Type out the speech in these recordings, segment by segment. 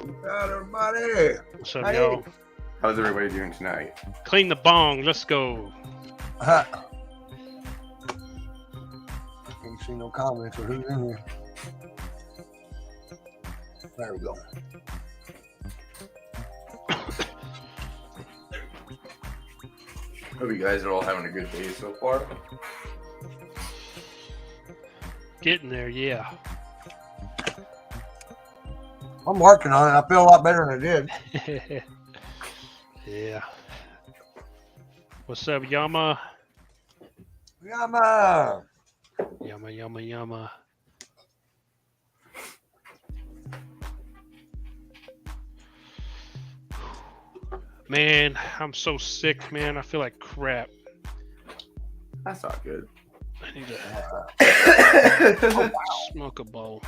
Howdy, everybody. What's up, Hey. y'all? How's everybody doing tonight? Clean the bong. Let's go. Can't see no comments or who's in here. There we go. Hope you guys are all having a good day so far. Getting there, yeah. I'm working on it. I feel a lot better than I did. Yeah. What's up, Yama? Yama. Yama. Man, I'm so sick, man. I feel like crap. That's not good. I need to smoke a bowl.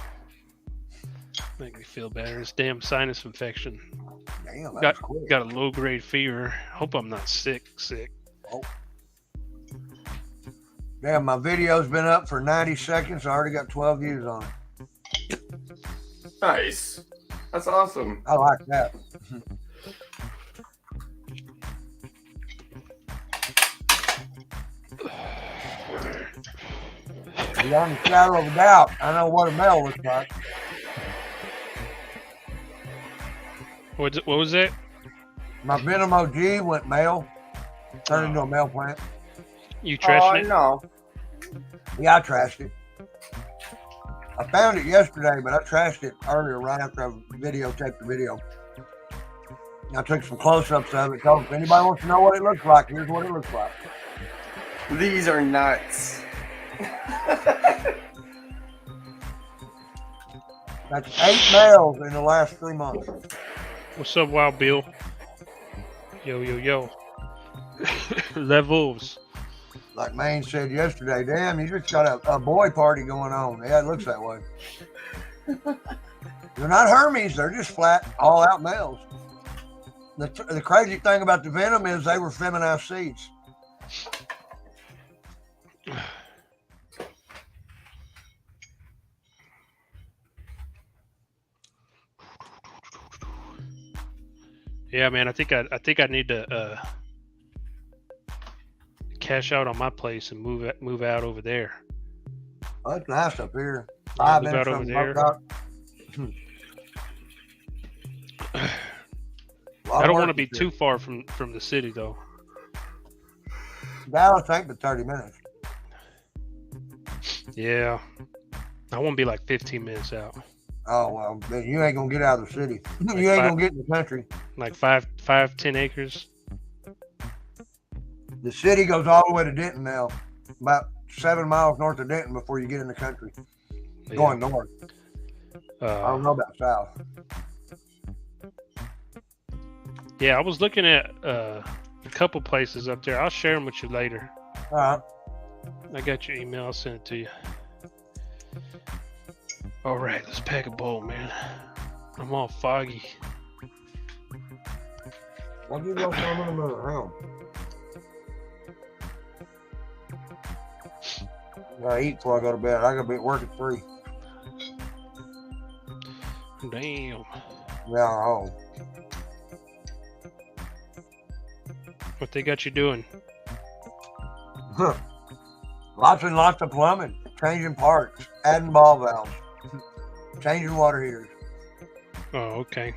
Make me feel better. This damn sinus infection. Damn, that's quick. Got a low-grade fever. Hope I'm not sick. Oh. Damn, my video's been up for 90 seconds. I already got 12 views on it. Nice. That's awesome. I like that. Beyond the shadow of a doubt, I know what a male looks like. What was that? My Venom OG went male, turned into a male plant. You trashing it? No. Yeah, I trashed it. I found it yesterday, but I trashed it earlier, right after I videotaped the video. I took some close-ups of it. Told if anybody wants to know what it looks like, here's what it looks like. These are nuts. That's 8 males in the last 3 months. What's up, Wild Bill? Yo. Levels. Like Maine said yesterday, damn, you just got a boy party going on. Yeah, it looks that way. They're not Hermes, they're just flat, all-out males. The crazy thing about the Venom is they were feminized seeds. Yeah, man. I think I need to cash out on my place and move out over there. Oh, it's nice up here. Yeah, move out over there. I don't want to be too far from the city though. Dallas ain't but 30 minutes. Yeah, I want to be like 15 minutes out. Oh well, then you ain't gonna get out of the city. You ain't gonna get in the country. Like 10 acres. The city goes all the way to Denton now, about 7 miles north of Denton before you get in the country. Yeah. Going north. I don't know about south. Yeah, I was looking at a couple places up there. I'll share them with you later. All right. I got your email. I'll send it to you. All right, let's pack a bowl, man. I'm all foggy. I'll give you some in a minute. Hang on. I gotta eat before I go to bed. I gotta be at work at 3. Damn. Yeah, home. What they got you doing? Lots and lots of plumbing, changing parts, adding ball valves, changing water heaters. Oh, okay.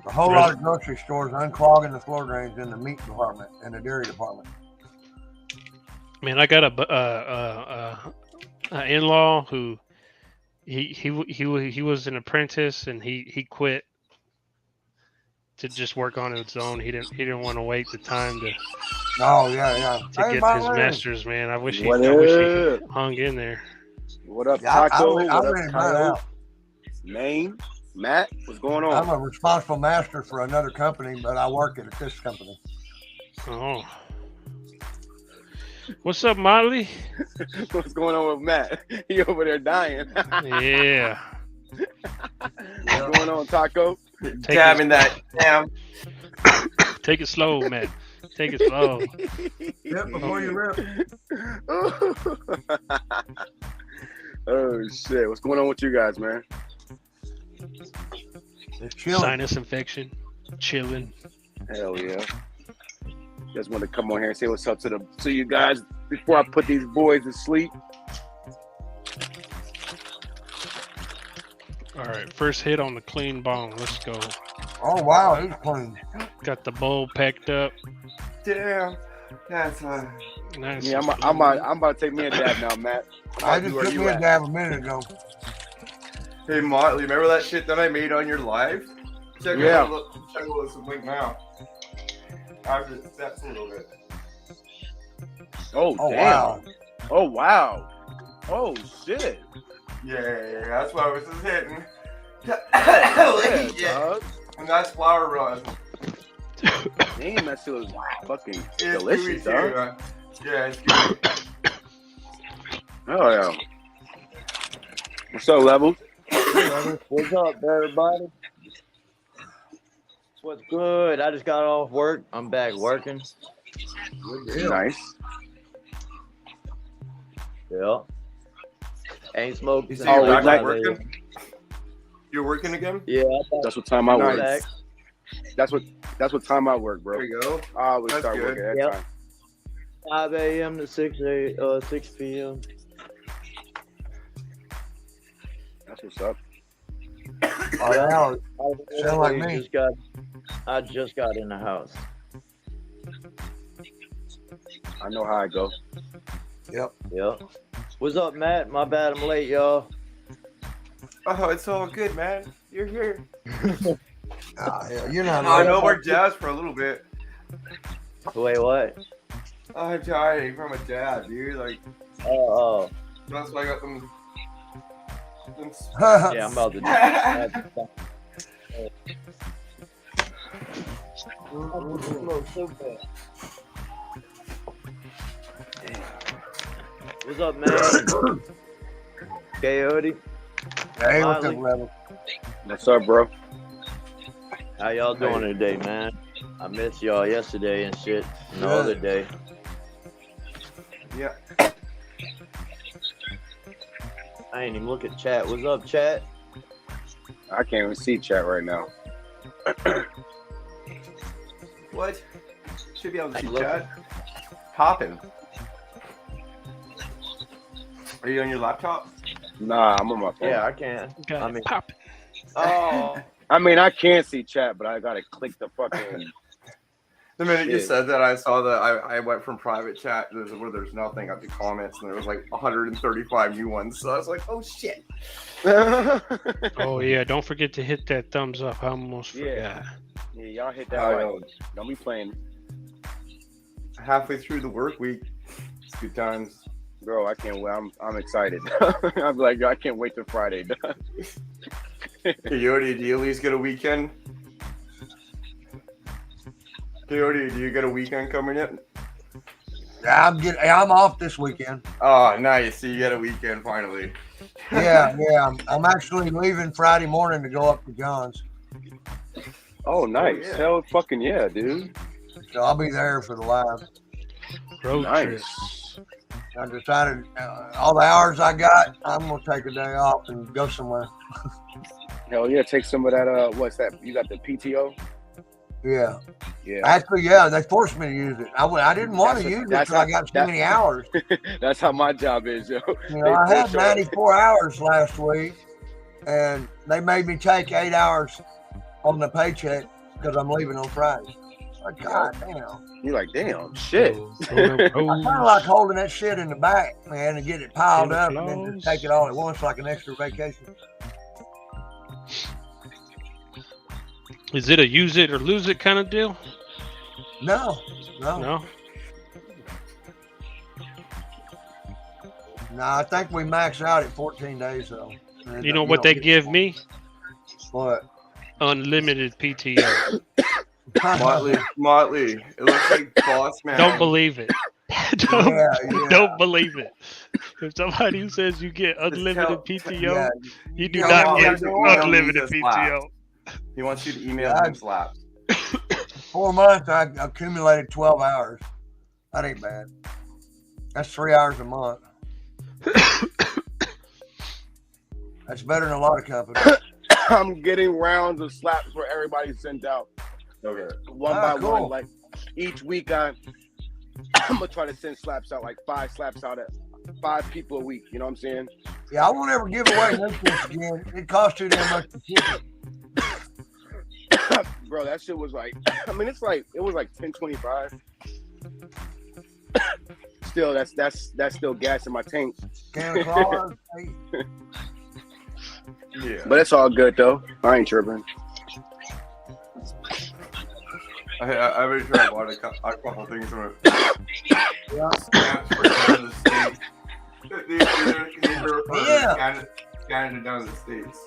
A whole lot of grocery stores unclogging the floor drains in the meat department and the dairy department. Man, I got a in-law who he was an apprentice and he quit to just work on his own. He didn't want to wait the time to get his master's. Man, I wish he hung in there. What up, Taco? I ran mine out. Maine, Matt, what's going on? I'm a responsible master for another company, but I work at this company. Oh. What's up, Molly? What's going on with Matt? He over there dying. Yeah. What's going on, Taco? Dabbing that down. Take it slow, man. Take it slow. Yep, before you rip. Oh shit! What's going on with you guys, man? It's chilling. Sinus infection, chilling. Hell yeah. Just want to come on here and say what's up to you guys before I put these boys to sleep. All right, first hit on the clean bong. Let's go. Oh wow, it's clean. Got the bowl packed up. Damn. That's Nice. Yeah, I'm about to take me a dab now, Matt. I just took me a dab a minute ago. Hey Motley, remember that shit that I made on your live? Check Yeah. out some link now. After it steps a little bit. Oh, Oh damn. wow. Oh, wow. Oh, shit. Yeah, that's what I was just hitting. Yeah, Yeah. dog. And that's flower run. Damn, that shit was fucking It's delicious, gooey too, dog. yeah, it's good. Oh, yeah. What's up, Level? What's up, everybody? What's good? I just got off work. I'm back working. Nice. Yeah. Ain't smoked. You see since you're like back 5 working? a.m. You're working again? Yeah, That's what time I work. back. That's what time I work, bro. There you go. I always That's start good. working at Yep. that time. 5 a.m. to 6 p.m. That's what's up. Oh yeah. Sound like me. I just got in the house. I know how I go. Yep. Yep. What's up, Matt? My bad, I'm late, y'all. Oh, it's all good, man. You're here. Ah, hell, you're not. I late. know we're jazzed for a little bit. Wait, what? I'm dying from a dad, dude. Like, Oh, that's why I got them. yeah, I'm about to. What's up, man? Coyote, Hey, what's up, Molly. Level? What's up, bro? how y'all doing today, man? I missed y'all yesterday and shit, and the Yeah. other day. Yeah. I ain't even look at chat. What's up, chat? I can't even see chat right now. What? Should be able to see Look. chat. Popping. Are you on your laptop? Nah, I'm on my phone. Yeah, I can. Got I it mean- popping. Oh, I mean, I can't see chat, but I gotta click the fucking. The minute you Shit. said that, I saw that I went from private chat where there's nothing up to comments, and there was like 135 new ones. So I was like, oh shit. Oh yeah, don't forget to hit that thumbs up. I almost Yeah. forgot. Yeah, y'all hit that. I like, know. don't be playing, Halfway through the work week, it's good times. bro. I can't wait. I'm excited. I'm like, I can't wait till Friday. Coyote, do you at least get a weekend? Coyote, do you get a weekend coming yet? Yeah, I'm off this weekend. Oh, nice. So you get a weekend finally. Yeah. I'm actually leaving Friday morning to go up to John's. Oh, nice. yeah. Hell, fucking yeah, dude. So I'll be there for the live. Road trip. Nice. I decided all the hours I got, I'm gonna take a day off and go somewhere. Hell yeah, take some of that. What's that? You got the PTO? Yeah. Yeah. Actually, yeah, they forced me to use it. I didn't want to That's- use it that's until I how- got too that's- many hours. That's how my job is, yo. You know, I They had force 94 hours last week, and they made me take 8 hours on the paycheck because I'm leaving on Friday. Like, God damn. You're like, damn, shit. I kind of like holding that shit in the back, man, and get it piled Santa up and then just take it all at once like an extra vacation. Is it a use it or lose it kind of deal? No. No. No, I think we max out at 14 days, though. And, You know what they don't give get- me? What? Unlimited PTO. Motley, it looks like Boss Man. Don't believe it. don't, Yeah. don't believe it. If somebody who says you get unlimited PTO, Yeah. you do Yeah, not well, get they're doing unlimited it. PTO. He wants you to email Yeah, him slaps. 4 months, I accumulated 12 hours. That ain't bad. That's 3 hours a month. That's better than a lot of companies. I'm getting rounds of slaps for everybody sent out. Okay. One by cool. one. Like each week I'm gonna try to send slaps out, like 5 slaps out at 5 people a week. You know what I'm saying? Yeah, I won't ever give away nutrients again. It costs too damn much to ship it. Bro, that shit was like, I mean, it was like $10.25. Still, that's still gas in my tank. Can of claws, hey. Yeah. But it's all good though. I ain't tripping. I've been trying to buy a couple things from it. Yeah. Stamps for down the States. These are for Yeah. Canada down in the States.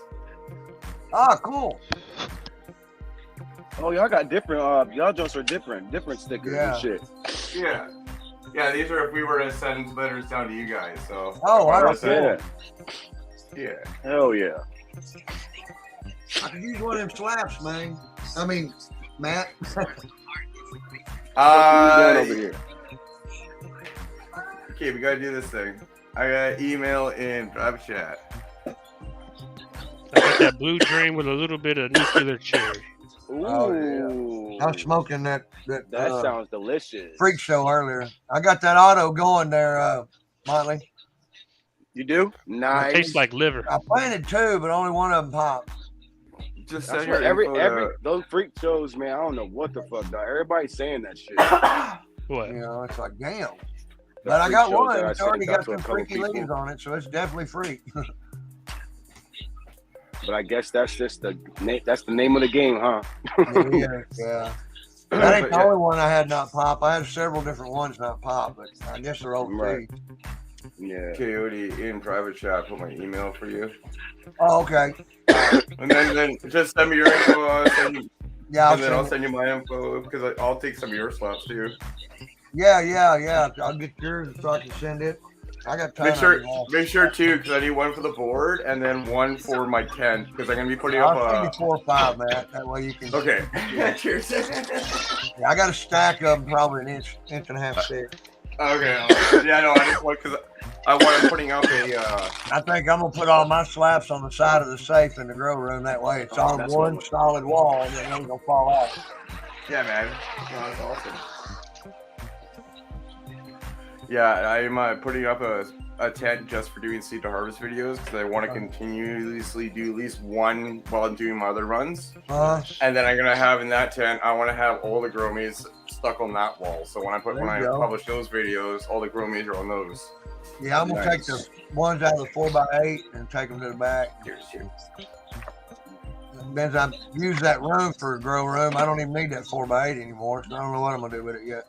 Ah, cool. Oh, y'all got different. Y'all joints are different stickers Yeah. and shit. Yeah. Yeah, these are if we were to send letters down to you guys. So. Oh, wow. Yeah. Yeah. Hell yeah. I could use one of them slaps, man. I mean, Matt. What are you doing over here? Okay, we gotta do this thing. I got email in private chat. I got that blue dream with a little bit of nuclear cherry. Ooh. Oh, I was smoking that That sounds delicious. freak show earlier. I got that auto going there, Motley. You do? It Nice. tastes like liver. I planted 2, but only one of them popped. Just That's send what your every info those freak shows, man. I don't know what the fuck, dog. Everybody's saying that shit. What? You know, it's like, damn. The But I freak got shows one. that I It's already sent out got to a some couple freaky people. leaves on it, so it's definitely freak. But I guess that's just the name of the game, huh? Yeah. That ain't the only one I had not pop. I had several different ones not pop, but I guess they're all free. Right. Yeah. Coyote in private chat. Put my email for you. Oh, okay. And then just send me your info. Yeah, And then I'll send you my info because I'll take some of your slaps too. Yeah. I'll get yours so I can send it. I got time. Make sure too, because I need one for the board and then one for my tent because I'm gonna be putting I'll up send you 4 or 5, Matt. That way you can. Okay. Cheers. Yeah, I got a stack of them, probably an inch and a half thick. Okay. Yeah, no, I just want because I wanted putting up a. I think I'm gonna put all my slaps on the side of the safe in the grow room. That way, it's on that's one what- solid wall, and it ain't gonna fall out. Yeah, man. No, that's awesome. Yeah, I'm putting up a tent just for doing seed to harvest videos because I want to continuously do at least one while I'm doing my other runs. And then I'm gonna have in that tent, I want to have all the grow maze stuck on that wall. So when I publish those videos, all the grow maze are on those. Yeah, I'm gonna take the ones out of the 4x8 and take them to the back. Since I've used that room for a grow room, I don't even need that 4x8 anymore. So I don't know what I'm gonna do with it yet.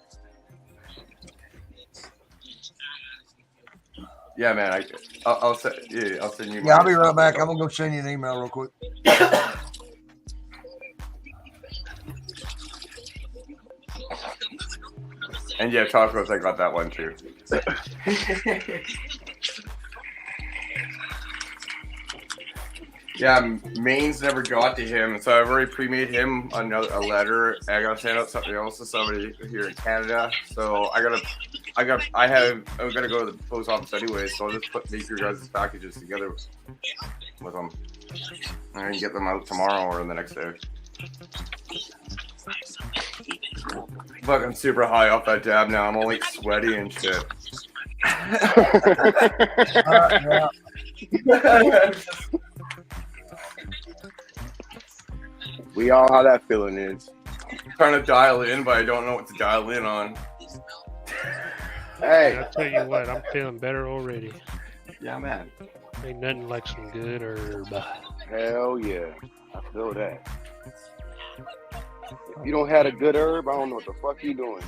Yeah, man. I'll send you. Yeah, I'll be right back. I'm gonna go send you an email real quick. And yeah, tacos. I got that one too. Yeah, Maine's never got to him, so I've already pre-made him a letter. I gotta send out something else to somebody here in Canada. So I'm gonna go to the post office anyway. So I'll just make your guys' packages together with them. I'm gonna get them out tomorrow or the next day. Fuck, I'm super high off that dab now. I'm all like sweaty and shit. Yeah. We all how that feeling is. Trying to dial in, but I don't know what to dial in on. Hey, I'll tell you what, I'm feeling better already. Yeah, man. Ain't nothing like some good herb. hell yeah. I feel that. If you don't have a good herb, I don't know what the fuck you doing.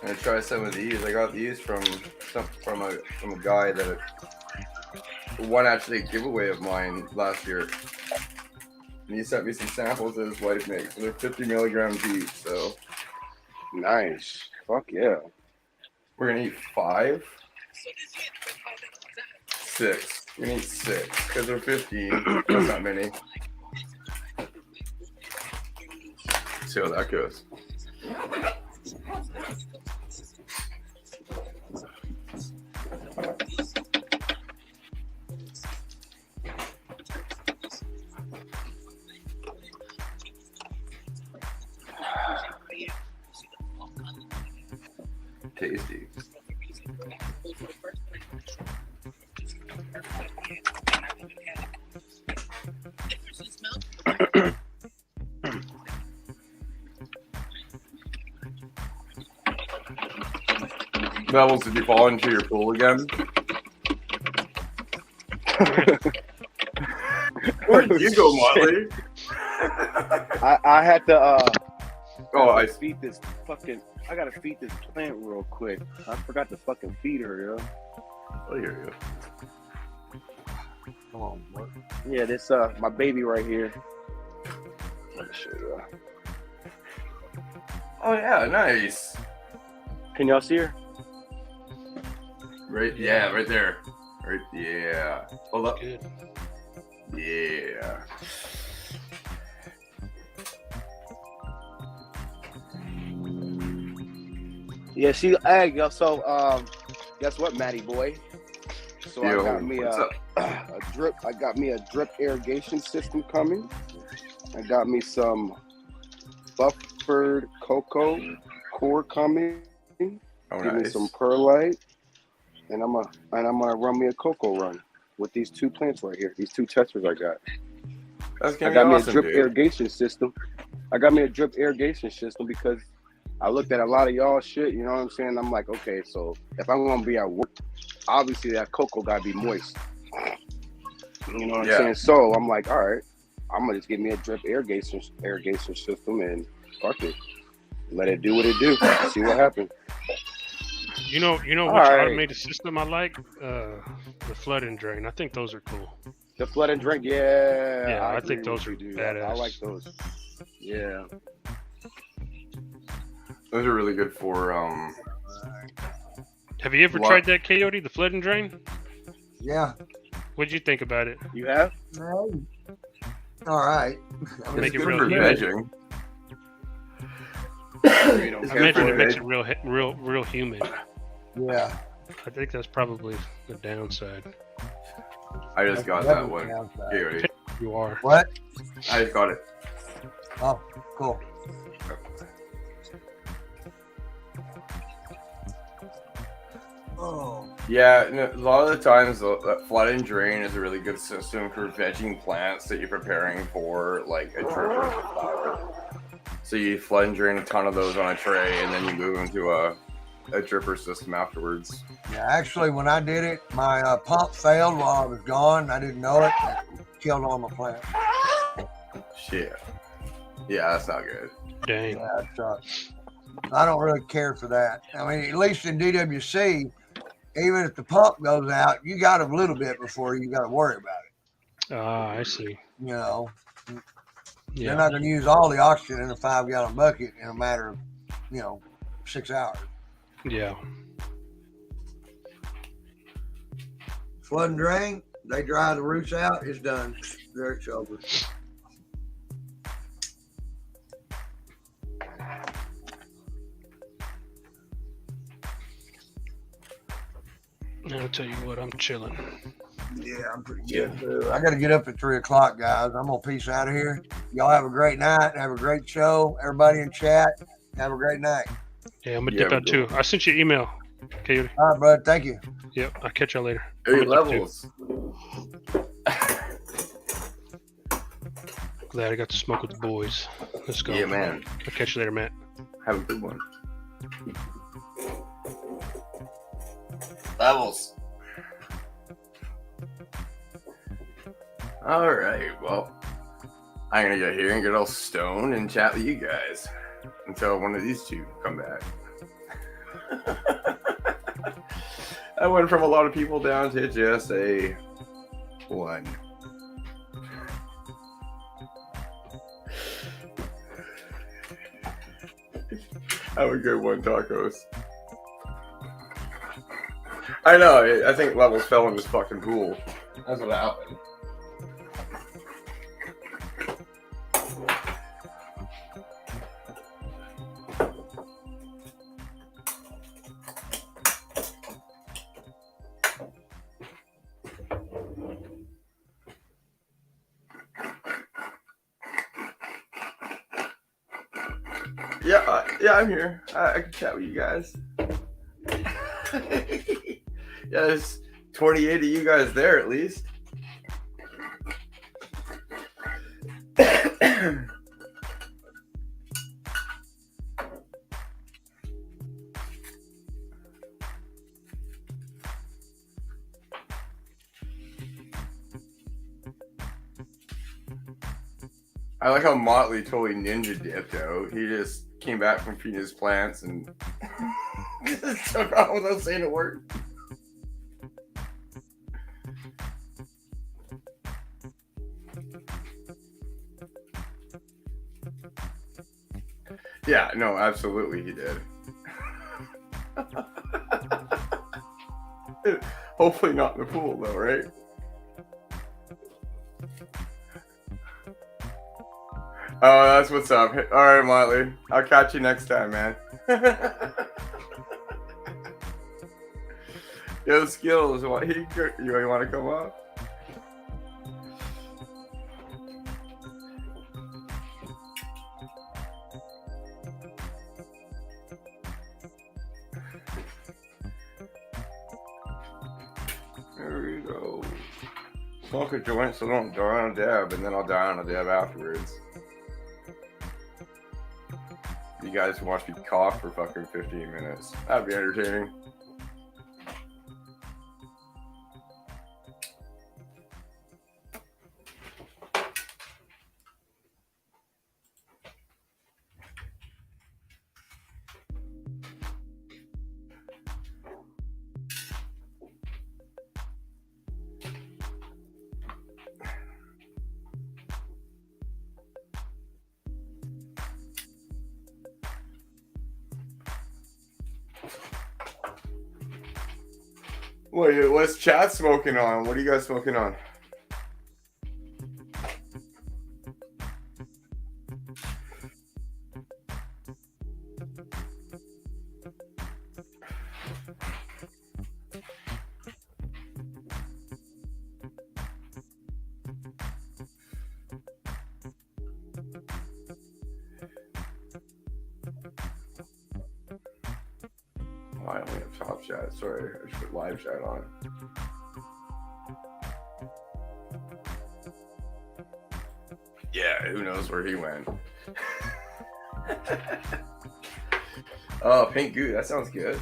I'm gonna try some of these. I got these from a guy that won actually a giveaway of mine last year. And he sent me some samples that his wife makes. So they're 50 milligrams each. So Nice. Fuck yeah. we're gonna eat 5. 6. We need 6 because they're 15. That's not many. See how that goes. Tasty. Levels, did you fall into your pool again? Where did you go, Motley? I had to Oh, I feed this fucking. I gotta feed this plant real quick. I forgot to fucking feed her, yo. I hear you. Come on, boy. Yeah, this my baby right here. Let me show you. Oh yeah, nice. Can y'all see her? Right, yeah, right there. Right, yeah. Hold up. Good. Yeah. Yeah, she. Hey, yo. So, guess what, Matty boy? So Yo, I got me what's up? a drip. I got me a drip irrigation system coming. I got me some buffered cocoa core coming. Oh, Give me nice. some perlite, and I'm gonna run me a cocoa run with these 2 plants right here. These 2 testers I got. That's I gonna got be me awesome, a drip dude. irrigation system. I got me a drip irrigation system because I looked at a lot of y'all shit. You know what I'm saying? I'm like, okay, so if I'm gonna be at work, obviously that cocoa gotta be moist. You know what I'm Yeah. saying? So I'm like, all right, I'm gonna just give me a drip irrigation system and fuck it, let it do what it do. See what happens. You know which Alright. automated system I like? The flood and drain. I think those are cool. The flood and drink, yeah. Yeah, I agree think those with are you, dude. badass. I like those. Yeah. Those are really good for Have you ever What? tried that, Coyote? The flood and drain? Yeah. What'd you think about it? You have? All right. it's Make it good real for humid. vegging. You don't It's I good imagine for it makes veg- it real humid. Yeah. I think that's probably the downside. I just got that one. Here, You are. What? I just got it. Oh, cool. Oh. Yeah, a lot of the times, that flood and drain is a really good system for vegging plants that you're preparing for, like a dripper to flower. So you flood and drain a ton of those on a tray, and then you move them to a dripper system afterwards. Yeah, actually, when I did it, my pump failed while I was gone. I didn't know it. It killed all my plants. Shit. Yeah, that's not good. Dang. Yeah, it sucks. I don't really care for that. I mean, at least in DWC, even if the pump goes out, you got a little bit before you got to worry about it. Ah, I see. You know, they're Yeah. not going to use all the oxygen in a 5-gallon bucket in a matter of, 6 hours. Yeah. Flood and drain, they dry the roots out, it's done. There it's over. I'll tell you what, I'm chilling. Yeah, I'm pretty good. Too. I got to get up at 3 o'clock, guys. I'm going to peace out of here. Y'all have a great night. Have a great show. Everybody in chat, have a great night. Yeah, I'm gonna Yeah, dip out too. I sent you an email, Coyote. All right, bud. Thank you. Yep, I'll catch y'all later. I'm 8 gonna dip, too. levels. Glad I got to smoke with the boys. Let's go. Yeah, man. I'll catch you later, Matt. Have a good one. Levels. All right, well, I'm gonna get here and get all stoned and chat with you guys until one of these two come back. I went from a lot of people down to just a one. Have a good one, tacos. I know. I think levels fell in this fucking pool. That's what happened. Yeah, I'm here. I can chat with you guys. Yeah, there's 28 of you guys there at least. I like how Motley totally ninja dipped out. He just came back from feeding his plants and just took off without saying a word. Yeah, no, absolutely he did. Hopefully not in the pool though, right? Oh, that's what's up. All right, Motley. I'll catch you next time, man. Yo, Skills, you want to come up? There we go. Smoke a joint so don't die on a dab, and then I'll die on a dab afterwards. You guys watch me cough for fucking 15 minutes. That'd be entertaining. Wait, what's chat smoking on? What are you guys smoking on? Oh, I only have top chat. Sorry, I should put live chat on. Yeah, who knows where he went. Oh, pink goo, that sounds good.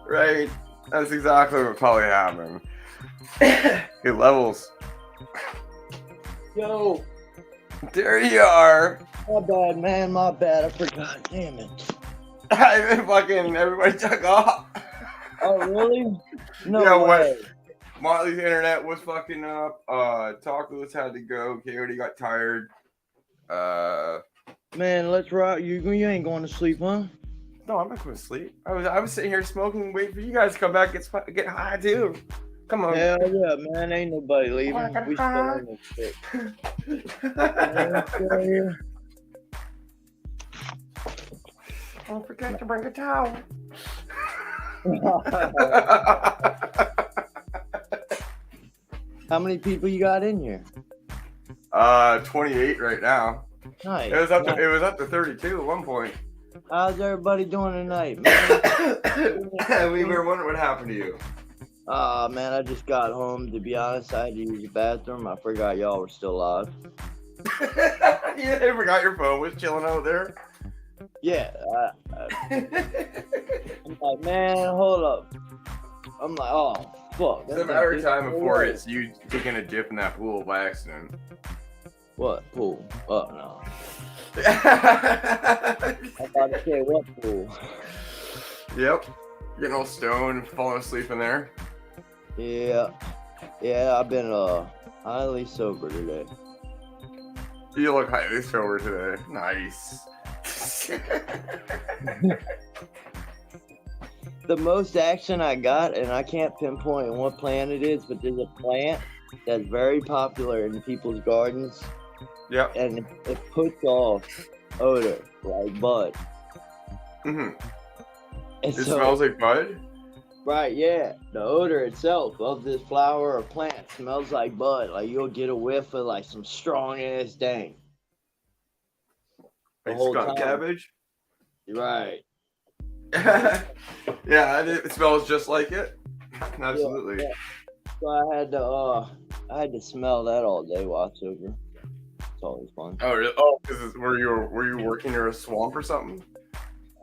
Right, that's exactly what probably happened. Good levels. Yo, There you are. my bad, man. My bad. I forgot. Damn it. Fucking everybody took off. Oh, really? No Yeah, way. Motley's internet was fucking up. Tacos had to go. Coyote got tired. Man, let's rock. You ain't going to sleep, huh? No, I'm not going to sleep. I was sitting here smoking, waiting for you guys to come back, get high too. Come on. Hell yeah, man. Ain't nobody leaving. We still in this shit. Don't forget to bring a towel. How many people you got in here? 28 right now. Nice. It was up to 32 at one point. How's everybody doing tonight, man? We were wondering what happened to you. Man, I just got home. To be honest, I had to use the bathroom. I forgot y'all were still alive. You never got your phone. Was chilling out there. Yeah. I'm like, man, hold up. I'm like, oh, fuck. It's a matter of time before it's you taking a dip in that pool by accident. What? Pool? Oh, no. I'm about to say what pool? Yep. Getting all stoned, falling asleep in there. Yeah, I've been highly sober today. You look highly sober today. Nice. The most action I got, and I can't pinpoint what plant it is, but there's a plant that's very popular in people's gardens, Yep. and it puts off odor like bud. Mm-hmm. And It so, smells like bud? right, yeah, the odor itself of this flower or plant smells like bud. Like you'll get a whiff of like some strong ass dank. The Like whole skunk time. cabbage? Right. Yeah, it smells just like it. Absolutely. Yeah. So I had to smell that all day while sober. It's always fun. Oh, really? Oh, because were you working near a swamp or something?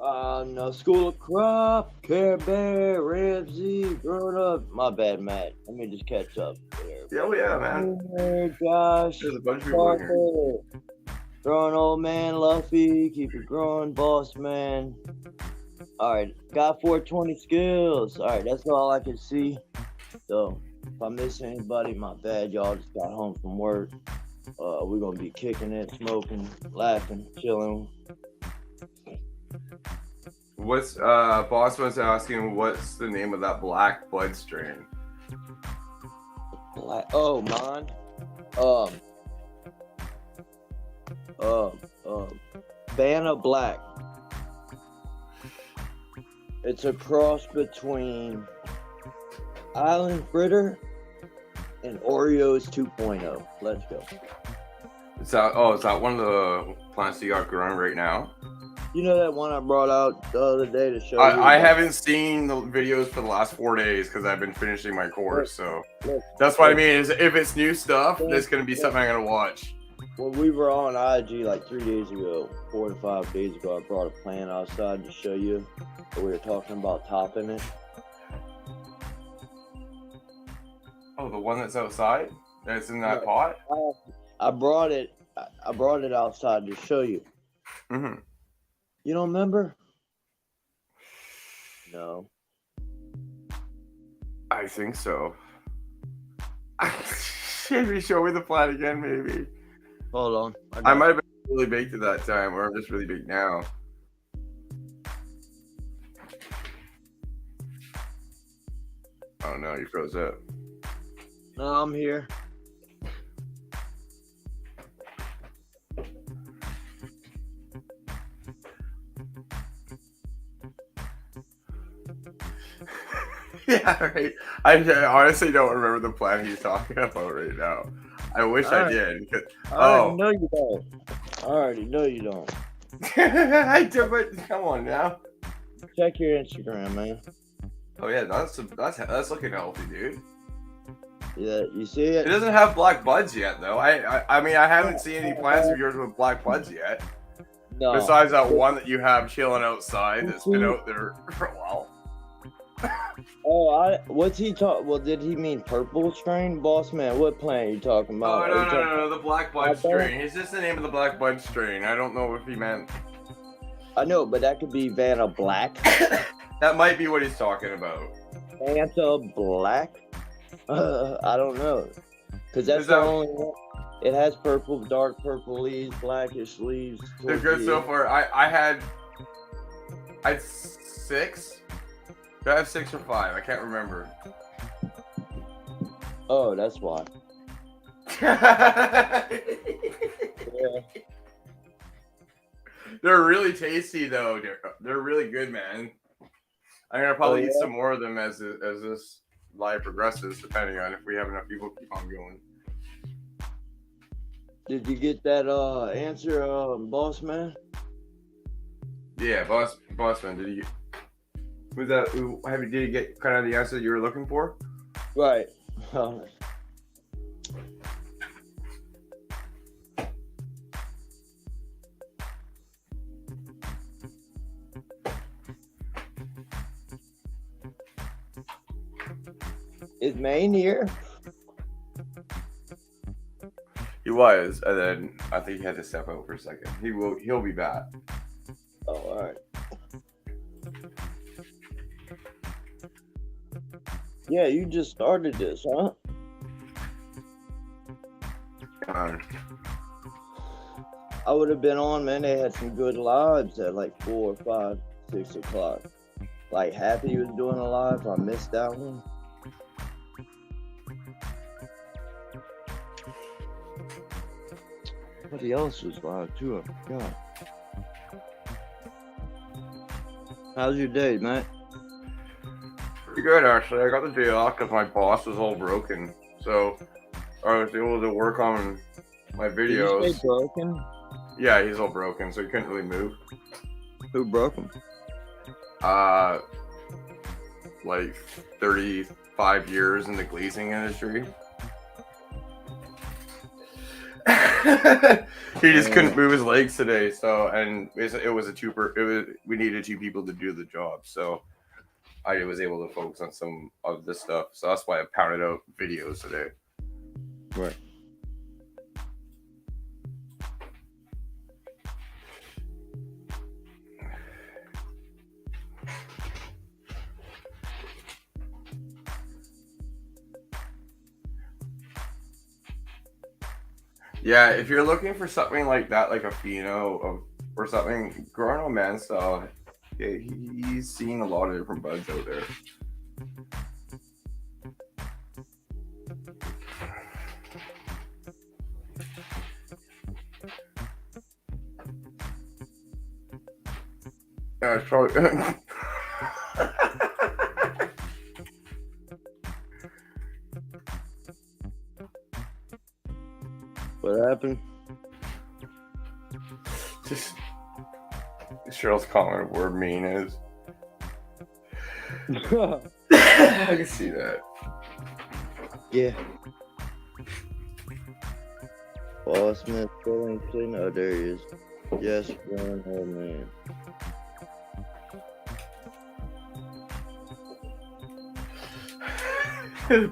No, School of Crop, Care Bear, Ramsey, Grown Up. My bad, Matt. Let me just catch up there. Yeah, oh yeah, man. Hey, Josh, There's a bunch of people in here. Parker, Growing Old Man, Luffy, Keep It Growing, Boss Man. All right, got 420 skills. All right, that's all I can see. So if I miss anybody, my bad. Y'all just got home from work. We're gonna be kicking it, smoking, laughing, chilling. What's boss was asking what's the name of that black bud strain? Oh, mine. Vanna Black. It's a cross between Island Fritter and Oreos 2.0. Let's go. Is that one of the plants you got growing right now? You know that one I brought out the other day to show you? I haven't seen the videos for the last 4 days because I've been finishing my course. So that's what I mean. Is if it's new stuff, that's gonna be something I'm gonna watch. When we were on IG like 3 days ago, 4 to 5 days ago, I brought a plant outside to show you. We were talking about topping it. Oh, the one that's outside? That's in that pot? I brought it outside to show you. Mm-hmm. You don't remember? No. I think so. Maybe show me the plant again, maybe. Hold on. I might have been really baked at that time, or I'm just really big now. Oh no, you froze up. No, I'm here. Yeah, right. I honestly don't remember the plant he's talking about right now. I wish I did. I already know you don't. I already know you don't. I do, but come on now. Check your Instagram, man. Oh yeah, that's looking healthy, dude. Yeah, you see it? It doesn't have black buds yet, though. I mean, I haven't seen any plants of yours with black buds yet. No. Besides that one that you have chilling outside that's been out there for a while. Oh, what's he talk? Well, did he mean purple strain, boss man? What plant are you talking about? Oh no, the black bud strain. It's just the name of the black bud strain. I don't know if he meant. I know, but that could be Vanna Black. That might be what he's talking about. Vanna Black? I don't know, because that's the only one. It has purple, dark purple leaves, blackish leaves. They're good so far. I had 6. Did I have 6 or 5? I can't remember. Oh, that's why. Yeah. They're really tasty though. They're really good, man. I'm gonna probably eat some more of them as this live progresses, depending on if we have enough people keep on going. Did you get that answer, boss man? Yeah, boss man. Did you? Was that? Did you get kind of the answer you were looking for? Right. Is Maine here? He was, and then I think he had to step out for a second. He'll be back. Oh, all right. Yeah, you just started this, huh? I would have been on, man. They had some good lives at like 4, 5, 6 o'clock. Like Happy was doing a live. I missed that one. Somebody else was live too. I forgot. How's your day, man? Pretty good, actually. I got the day off because my boss was all broken, so I was able to work on my Did you videos. say broken? Yeah, he's all broken, so he couldn't really move. Who broke him? Like 35 years in the glazing industry. He just couldn't move his legs today, so and it was we needed 2 people to do the job, so I was able to focus on some of this stuff. So that's why I pounded out videos today. Right. Yeah, if you're looking for something like that, like a pheno or something, growing on man style, yeah, he's seeing a lot of different buds out there. Yeah, it's probably. What happened? Just Cheryl's comment where mean is. I can see that. Yeah. Boss man, filling clean. Oh, there he is. Yes, one old man.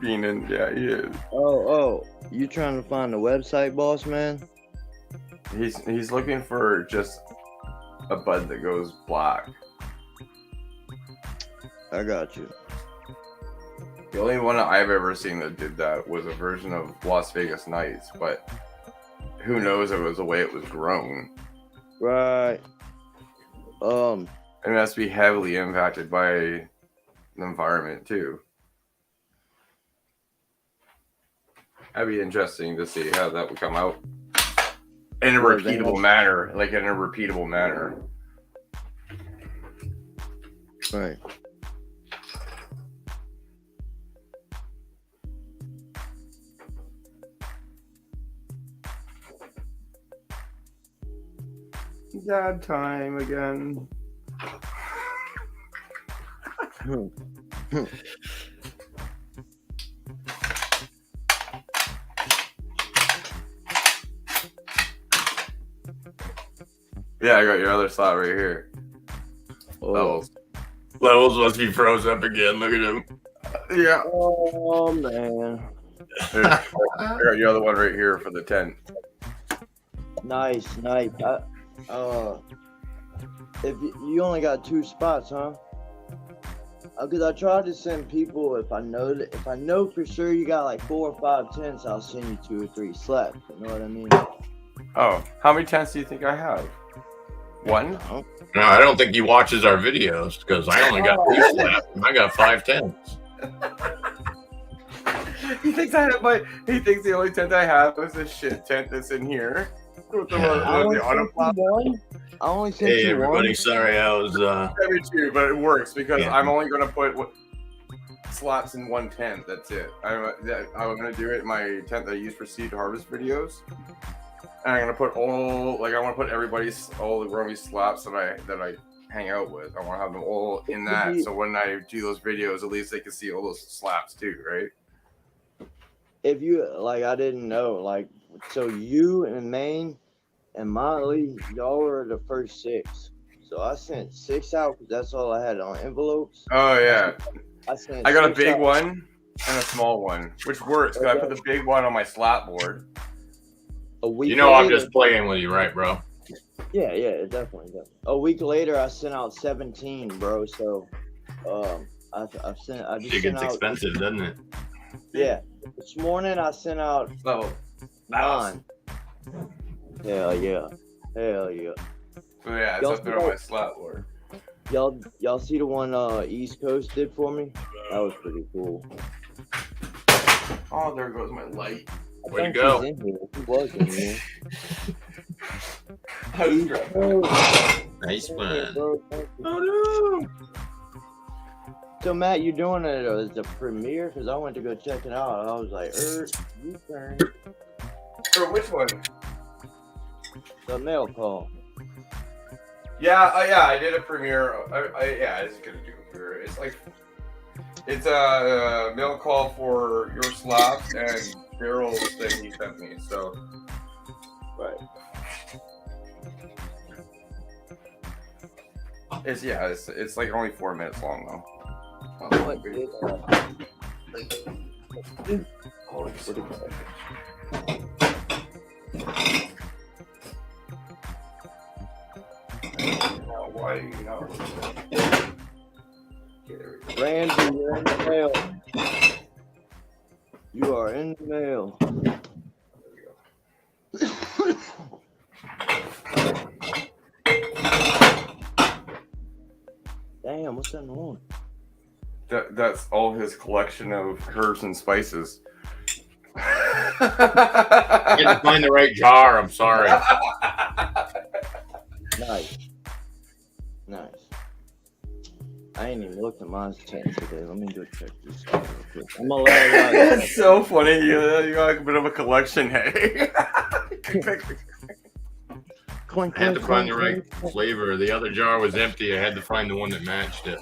Being in, yeah, he is. Oh, you trying to find the website, boss man? He's looking for just a bud that goes black. I got you. The only one I've ever seen that did that was a version of Las Vegas Nights, but who knows if it was the way it was grown. Right. It must be heavily impacted by the environment too. That'd be interesting to see how that would come out in a repeatable manner, like in a repeatable manner. Right. Dad time again. Yeah, I got your other slot right here. Oh. Levels must be froze up again. Look at him. Yeah. Oh man. I got your other one right here for the tent. Nice. If you only got 2 spots, huh? Because I tried to send people if I know for sure you got like 4 or 5 tents, I'll send you 2 or 3 slabs. You know what I mean? Oh, how many tents do you think I have? 1? No. No, I don't think he watches our videos because I only got 2 slaps and I got 5 tents. He thinks the only tent I have is this shit tent that's in here. With the auto flap. I only sent Hey you everybody, one. sorry I was Me too, but it works because Yeah. I'm only gonna put slots in 1 tent. That's it. I'm gonna do it in my tent that I use for seed harvest videos. And I'm gonna put I want to put all the growing slaps that I hang out with. I want to have them all in that, so when I do those videos, at least they can see all those slaps too, right? If you I didn't know so you and Maine and Motley, y'all were the first 6. So I sent 6 out because that's all I had on envelopes. Oh yeah, I got a 6 big out. one and a small one, which works. 'Cause I put the big one on my slap board, A week You know I'm later- just playing with you, right, bro? Yeah, definitely. A week later, I sent out 17, bro. So, I just Shit sent gets out. expensive, doesn't it? Yeah, this morning I sent out Level. 9. Hell yeah. So yeah, it's Y'all up there on my slot board. Y'all see the one East Coast did for me? That was pretty cool. Oh, there goes my light. I Way to think go. he's in here. He was in here. I just grabbed that. Nice one. Bro, thank you. Oh no! So Matt, you doing it as a premiere? Because I went to go check it out. I was like, you turn For which one? the mail call. Yeah, I did a premiere. I just gonna do a premiere. It's a mail call for your slaps and Daryl's thing he sent me. So, Right. it's like only 4 minutes long though. What did, Holy what did, why do you not? Okay, there we go. Randy, you're in the mail. You are in the mail. Damn, what's that noise? That's all his collection of herbs and spices. I didn't find the right jar. I'm sorry. Nice. I ain't even looked at my text today. Let me go check this out real quick. I'm gonna let it out. It's so funny. You got a bit of a collection, hey? Clink, I had to clink, find the clink, right clink. flavor. The other jar was empty. I had to find the one that matched it.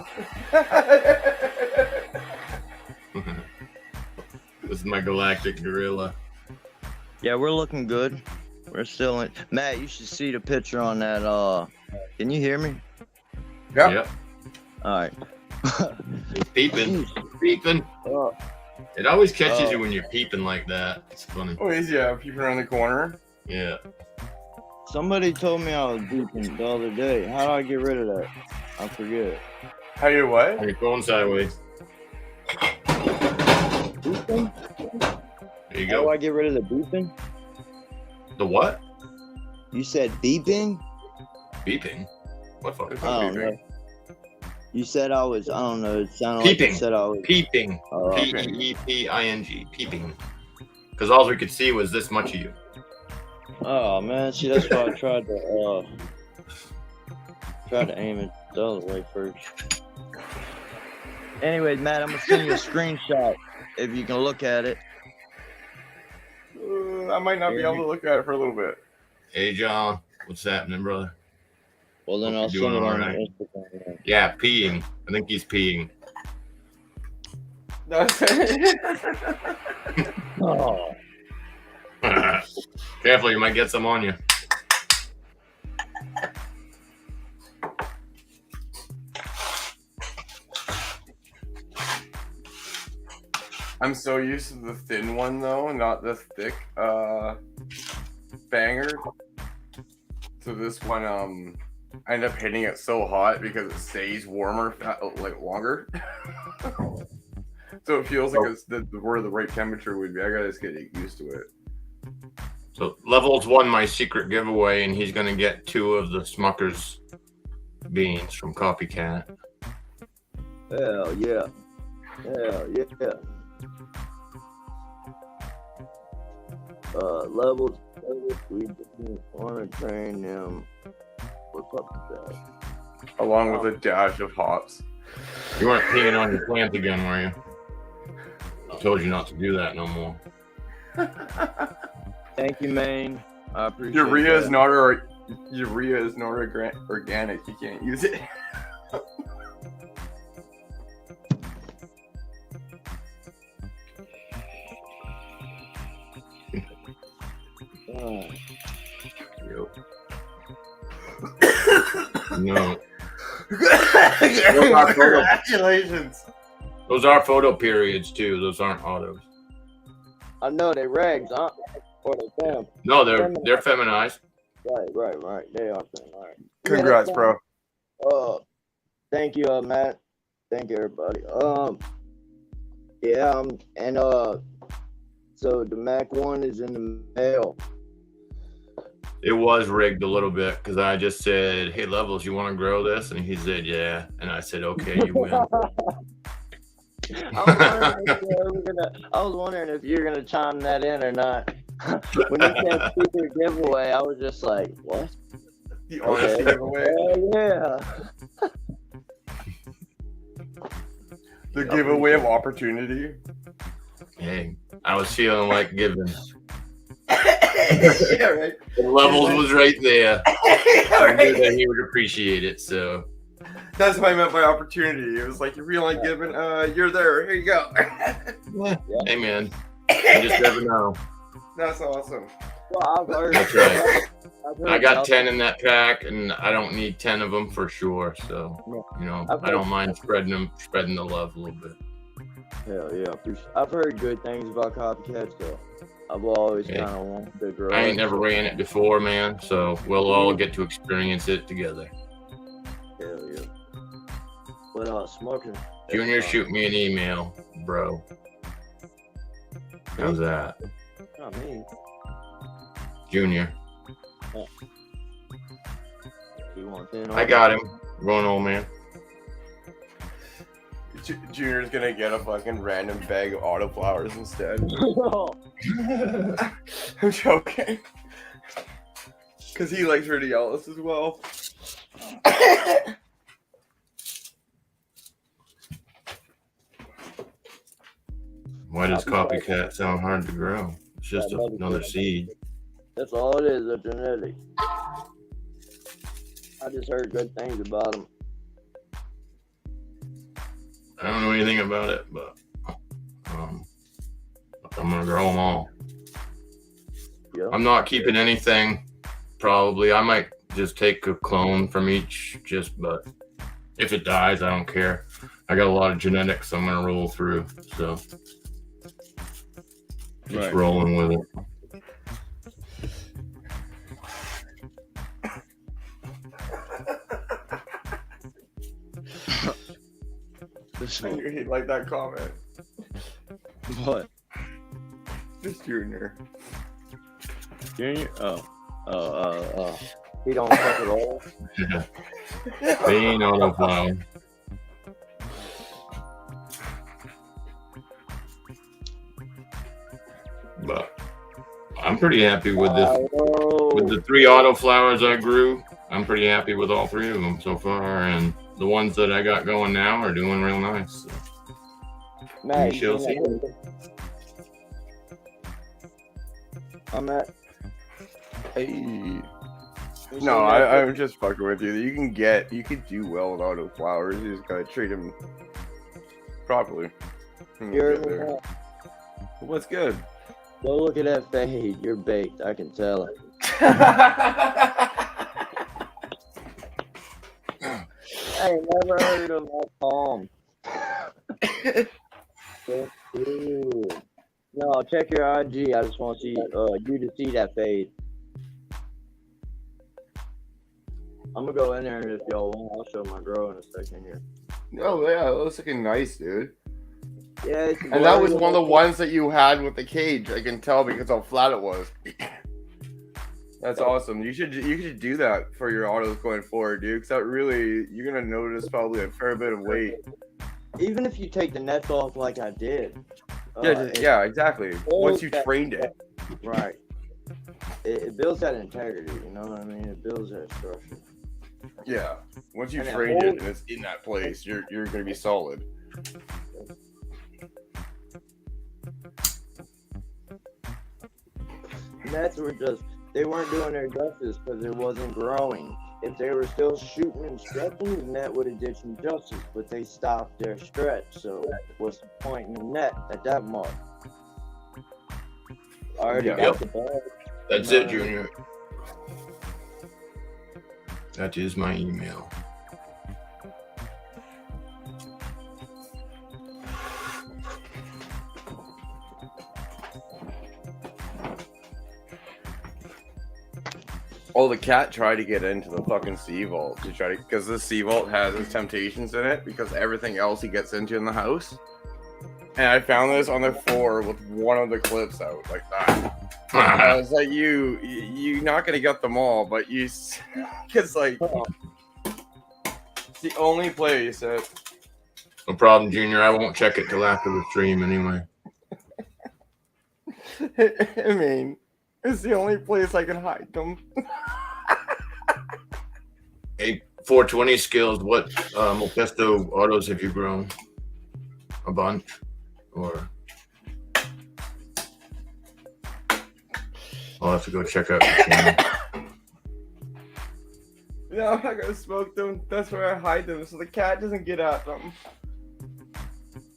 This is my galactic gorilla. Yeah, we're looking good. We're still in. Matt, you should see the picture on that. Can you hear me? Yep. Yep. All right. It's peeping. Peeping. Uh, It always catches you when you're peeping like that. It's funny. Oh, he's peeping around the corner. Yeah. somebody told me I was beeping the other day. How do I get rid of that? I forget. How you what? You're going sideways. Beeping? There you How do go. I get rid of the beeping? The what? You said beeping? Beeping? What fuck? It's I not don't know. beeping. You said I was. I don't know. It sounded like Peeping. you said I was. Peeping. Peeping. Peeping. Because all we could see was this much of you. Oh man, see that's why I tried to aim it the other way first. Anyways, Matt, I'm gonna send you a screenshot if you can look at it. I might not be able to look at it for a little bit. Hey, John. What's happening, brother? Well, then Hope I'll you're send it doing on all right. Instagram. Yeah, peeing. I think he's peeing. Oh, Careful, you might get some on you. I'm so used to the thin one though, not the thick banger. So this one, I end up hitting it so hot because it stays warmer, like longer. So it feels like it's where the right temperature would be. I gotta just get used to it. So Levels won my secret giveaway, and he's gonna get 2 of the Smucker's beans from Copycat. hell yeah, hell yeah. Levels, we want to train them. What's up with that? Along with a dash of hops. You weren't peeing on your plant again, were you? I told you not to do that no more. Thank you, Maine. I appreciate Urea is that. not organic. You can't use it. No. Congratulations. Those are photo periods, too. Those aren't autos. I know they rags, huh? Or they fem. No, they're feminized. Right. They are fem. All right. Congrats, bro. Thank you, Matt. Thank you, everybody. Yeah, and so the Mac 1 is in the mail. It was rigged a little bit because I just said, "Hey, Levels, you want to grow this?" And he said, "Yeah." And I said, "Okay, you win." I was wondering if you're gonna chime that in or not. When you said secret giveaway, I was just like, what? The honesty giveaway. Yeah. The giveaway of opportunity. Hey, I was feeling like giving. Yeah, right. The Levels was right there. I knew that he would appreciate it. So That's what I meant by opportunity. It was like, you feel like giving, you're there. Here you go. hey, man, you just never know. That's awesome. Well, I've heard. That's right. I've heard I got 10 in that pack, and I don't need 10 of them for sure. So, I don't mind spreading the love a little bit. Hell yeah, I've heard good things about copycats, so I've always kind of wanted to grow. I ain't never ran it before, man. So we'll all get to experience it together. Hell yeah. What smoking? Junior, shoot me an email, bro. How's that? Not me. Junior. You want 10? I got him. Going old man. Junior's gonna get a fucking random bag of autoflowers instead. I'm joking. Because he likes Radialis as well. Why does copycat sound hard to grow? It's just another seed. That's all it is, a genetic. I just heard good things about them. I don't know anything about it, but I'm gonna grow them all. Yeah. I'm not keeping anything. Probably, I might just take a clone from each. But if it dies, I don't care. I got a lot of genetics I'm gonna roll through, so just rolling with it. I knew he'd like that comment. What? Just Junior. Junior? He don't fuck at all. They ain't autoflower. But I'm pretty happy with this. With the 3 autoflowers I grew, I'm pretty happy with all 3 of them so far, and the ones that I got going now are doing real nice. So. Matt, You shall see. I'm at. Hey. No, I'm just fucking with you. You can do well with autoflowers. You just gotta treat them properly. What's good? Go look at that fade. You're baked. I can tell it. I ain't never heard of that palm. No, check your IG. I just want to see you to see that fade. I'm gonna go in there, and if y'all want, I'll show my grow in a second here. Oh yeah, it looks looking nice, dude. Yeah, it's And that was one of the ones that you had with the cage. I can tell because how flat it was. That's awesome. You should do that for your autos going forward, dude. Because that really, you're gonna notice probably a fair bit of weight. Even if you take the nets off like I did. Yeah, exactly. Once you trained it. Right. It builds that integrity, you know what I mean? It builds that structure. Yeah. Once you trained it and it's in that place, you're gonna be solid. Nets were they weren't doing their justice because it wasn't growing. If they were still shooting and stretching, the net would have did some justice, but they stopped their stretch. So what's the point in the net at that mark? I already got the ball. That's it, Junior. That is my email. Oh, the cat tried to get into the fucking sea vault to try to, because the sea vault has its temptations in it because everything else he gets into in the house. And I found this on the floor with one of the clips out like that. I was like, you're not gonna get them all, but because like it's the only place that. No problem, Junior. I won't check it till after the stream anyway. I mean, it's the only place I can hide them. Hey, 420 skills. What Mephisto autos have you grown? A bunch, or I'll have to go check out your channel. No, I'm not gonna smoke them. That's where I hide them, so the cat doesn't get at them.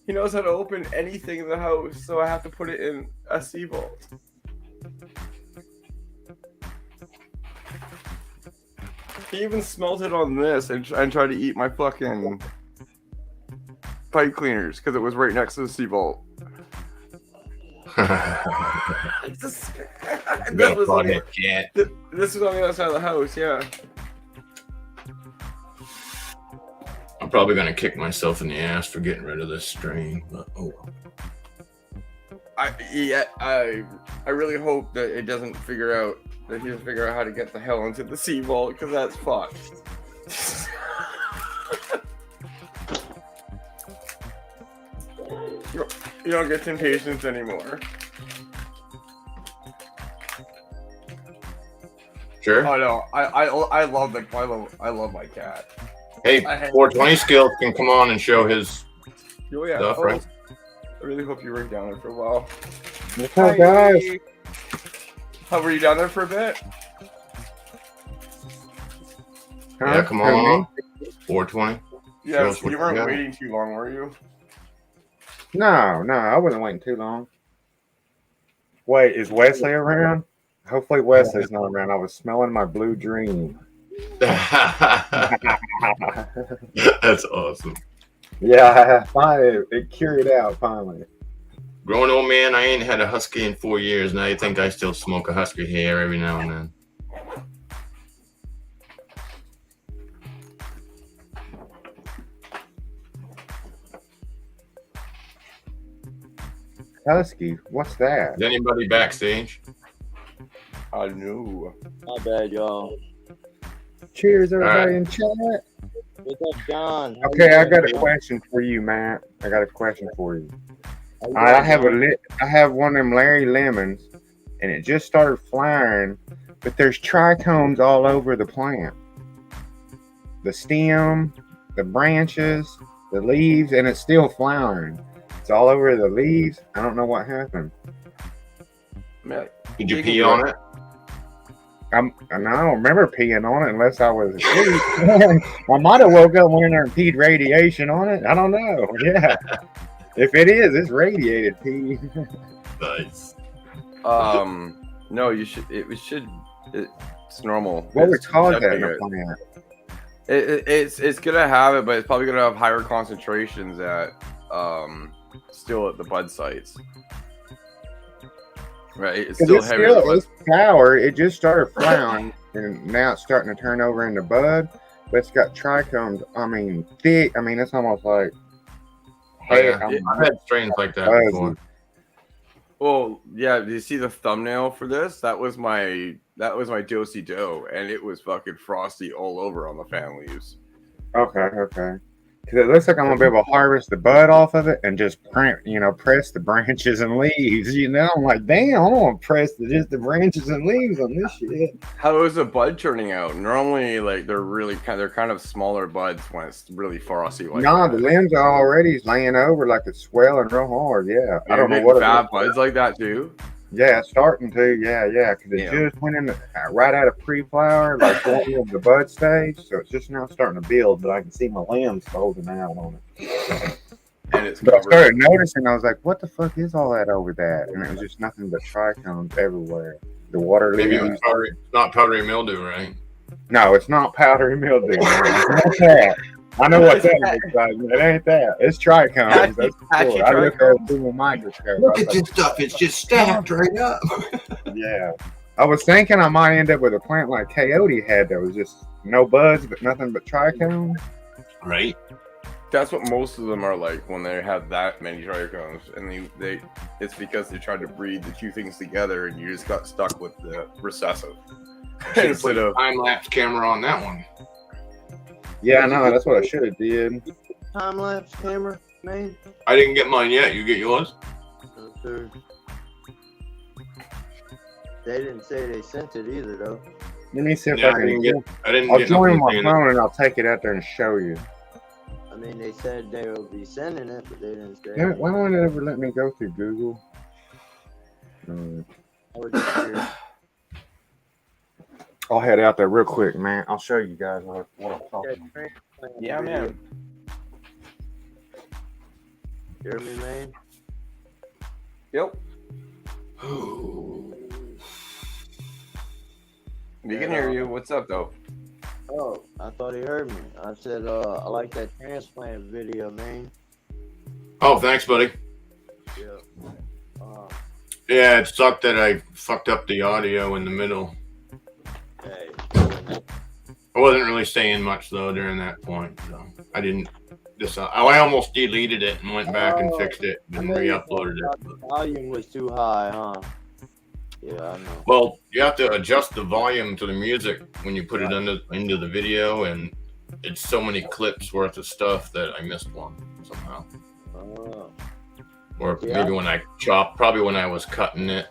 He knows how to open anything in the house, so I have to put it in a sea vault. He even smelt it on this and tried to eat my fucking pipe cleaners because it was right next to the sea vault. This was on the other side of the house, yeah. I'm probably gonna kick myself in the ass for getting rid of this strain, but oh well. I really hope that it doesn't figure out that he doesn't figure out how to get the hell into the sea vault, because that's fucked. You don't get temptations anymore. Sure. Oh no, I love my cat. Hey, 420 skills can come on and show his stuff, right? I really hope you were down there for a while. What's up, guys? How were you down there for a bit? Yeah, come on. 420. Yeah, you weren't waiting too long, were you? No, I wasn't waiting too long. Wait, is Wesley around? Hopefully Wesley's not around. I was smelling my blue dream. That's awesome. Yeah, finally, it cured out finally. Grown old man, I ain't had a husky in 4 years, and I think I still smoke a husky hair every now and then. Husky, what's that? Is anybody backstage? I knew. My bad, y'all. Cheers, everybody in chat. What's up, John? Okay, I got a question for you, Matt. I got a question for you. All right, I have one of them Larry Lemons, and it just started flowering, but there's trichomes all over the plant. The stem, the branches, the leaves, and it's still flowering. It's all over the leaves. I don't know what happened. Did you pee on it? I don't remember peeing on it unless I was asleep. I might have woke up, went in there and peed radiation on it. I don't know. Yeah. If it is, it's radiated pee. Nice. No, you should. It's normal. What would cause that in a plant? It's gonna have it, but it's probably gonna have higher concentrations at still at the bud sites. Right, it's still heavy. It's flower. It just started flowering, and now it's starting to turn over into bud. But it's got trichomes. I mean, thick. I mean, it's almost like. Hey, I've had strains like that before. Well, yeah. Do you see the thumbnail for this? That was my do-si dough, and it was fucking frosty all over on the fan leaves. Okay. Because it looks like I'm gonna be able to harvest the bud off of it and just press the branches and leaves. I'm like, damn, I don't want to press just the branches and leaves on this shit. How is the bud turning out? Normally, like they're kind of smaller buds when it's really frosty. Like the limbs are already laying over like it's swelling real hard. Yeah, I don't know what fat buds like that too. Yeah, it's starting to. Yeah, because it just went in right out of pre-flower, like going into the bud stage. So it's just now starting to build, but I can see my limbs folding out on it. And it's but I started noticing, I was like, what the fuck is all that over that? And it was just nothing but trichomes everywhere. The water Maybe leaves. It's not powdery mildew, right? No, it's not powdery mildew. It's not that. I know what that looks like. It ain't that. It's trichomes. That's cool. I look at it through a microscope. Look at this stuff. It's just stacked right up. Yeah. I was thinking I might end up with a plant like Coyote had that was just no buds, but nothing but trichome. Right. That's what most of them are like when they have that many trichomes, and they it's because they tried to breed the two things together, and you just got stuck with the recessive. Should have put Instead a of time lapse camera on that one. Yeah, I know. That's what I should have did. Time lapse camera, man. I didn't get mine yet. You get yours? No, sir. They didn't say they sent it either, though. Let me see if Yeah, I can. I didn't I'll get join nothing my saying phone and I'll take it out there and show you. I mean, they said they will be sending it, but they didn't say. Why won't it ever let me go through Google? I was just curious. I'll head out there real quick, man. I'll show you guys what I'm talking about. yeah, man. Hear me, man? Yep. We can hear you. What's up, though? Oh, I thought he heard me. I said, I like that transplant video, man. Oh, thanks, buddy. Yeah. Yeah, it sucked that I fucked up the audio in the middle. Hey. I wasn't really saying much though during that point, so I didn't. I almost deleted it and went back and fixed it and re-uploaded it. The volume was too high, huh? Yeah, I know. Well, you have to adjust the volume to the music when you put it into the video, and it's so many clips worth of stuff that I missed one somehow. Or maybe when I probably when I was cutting it,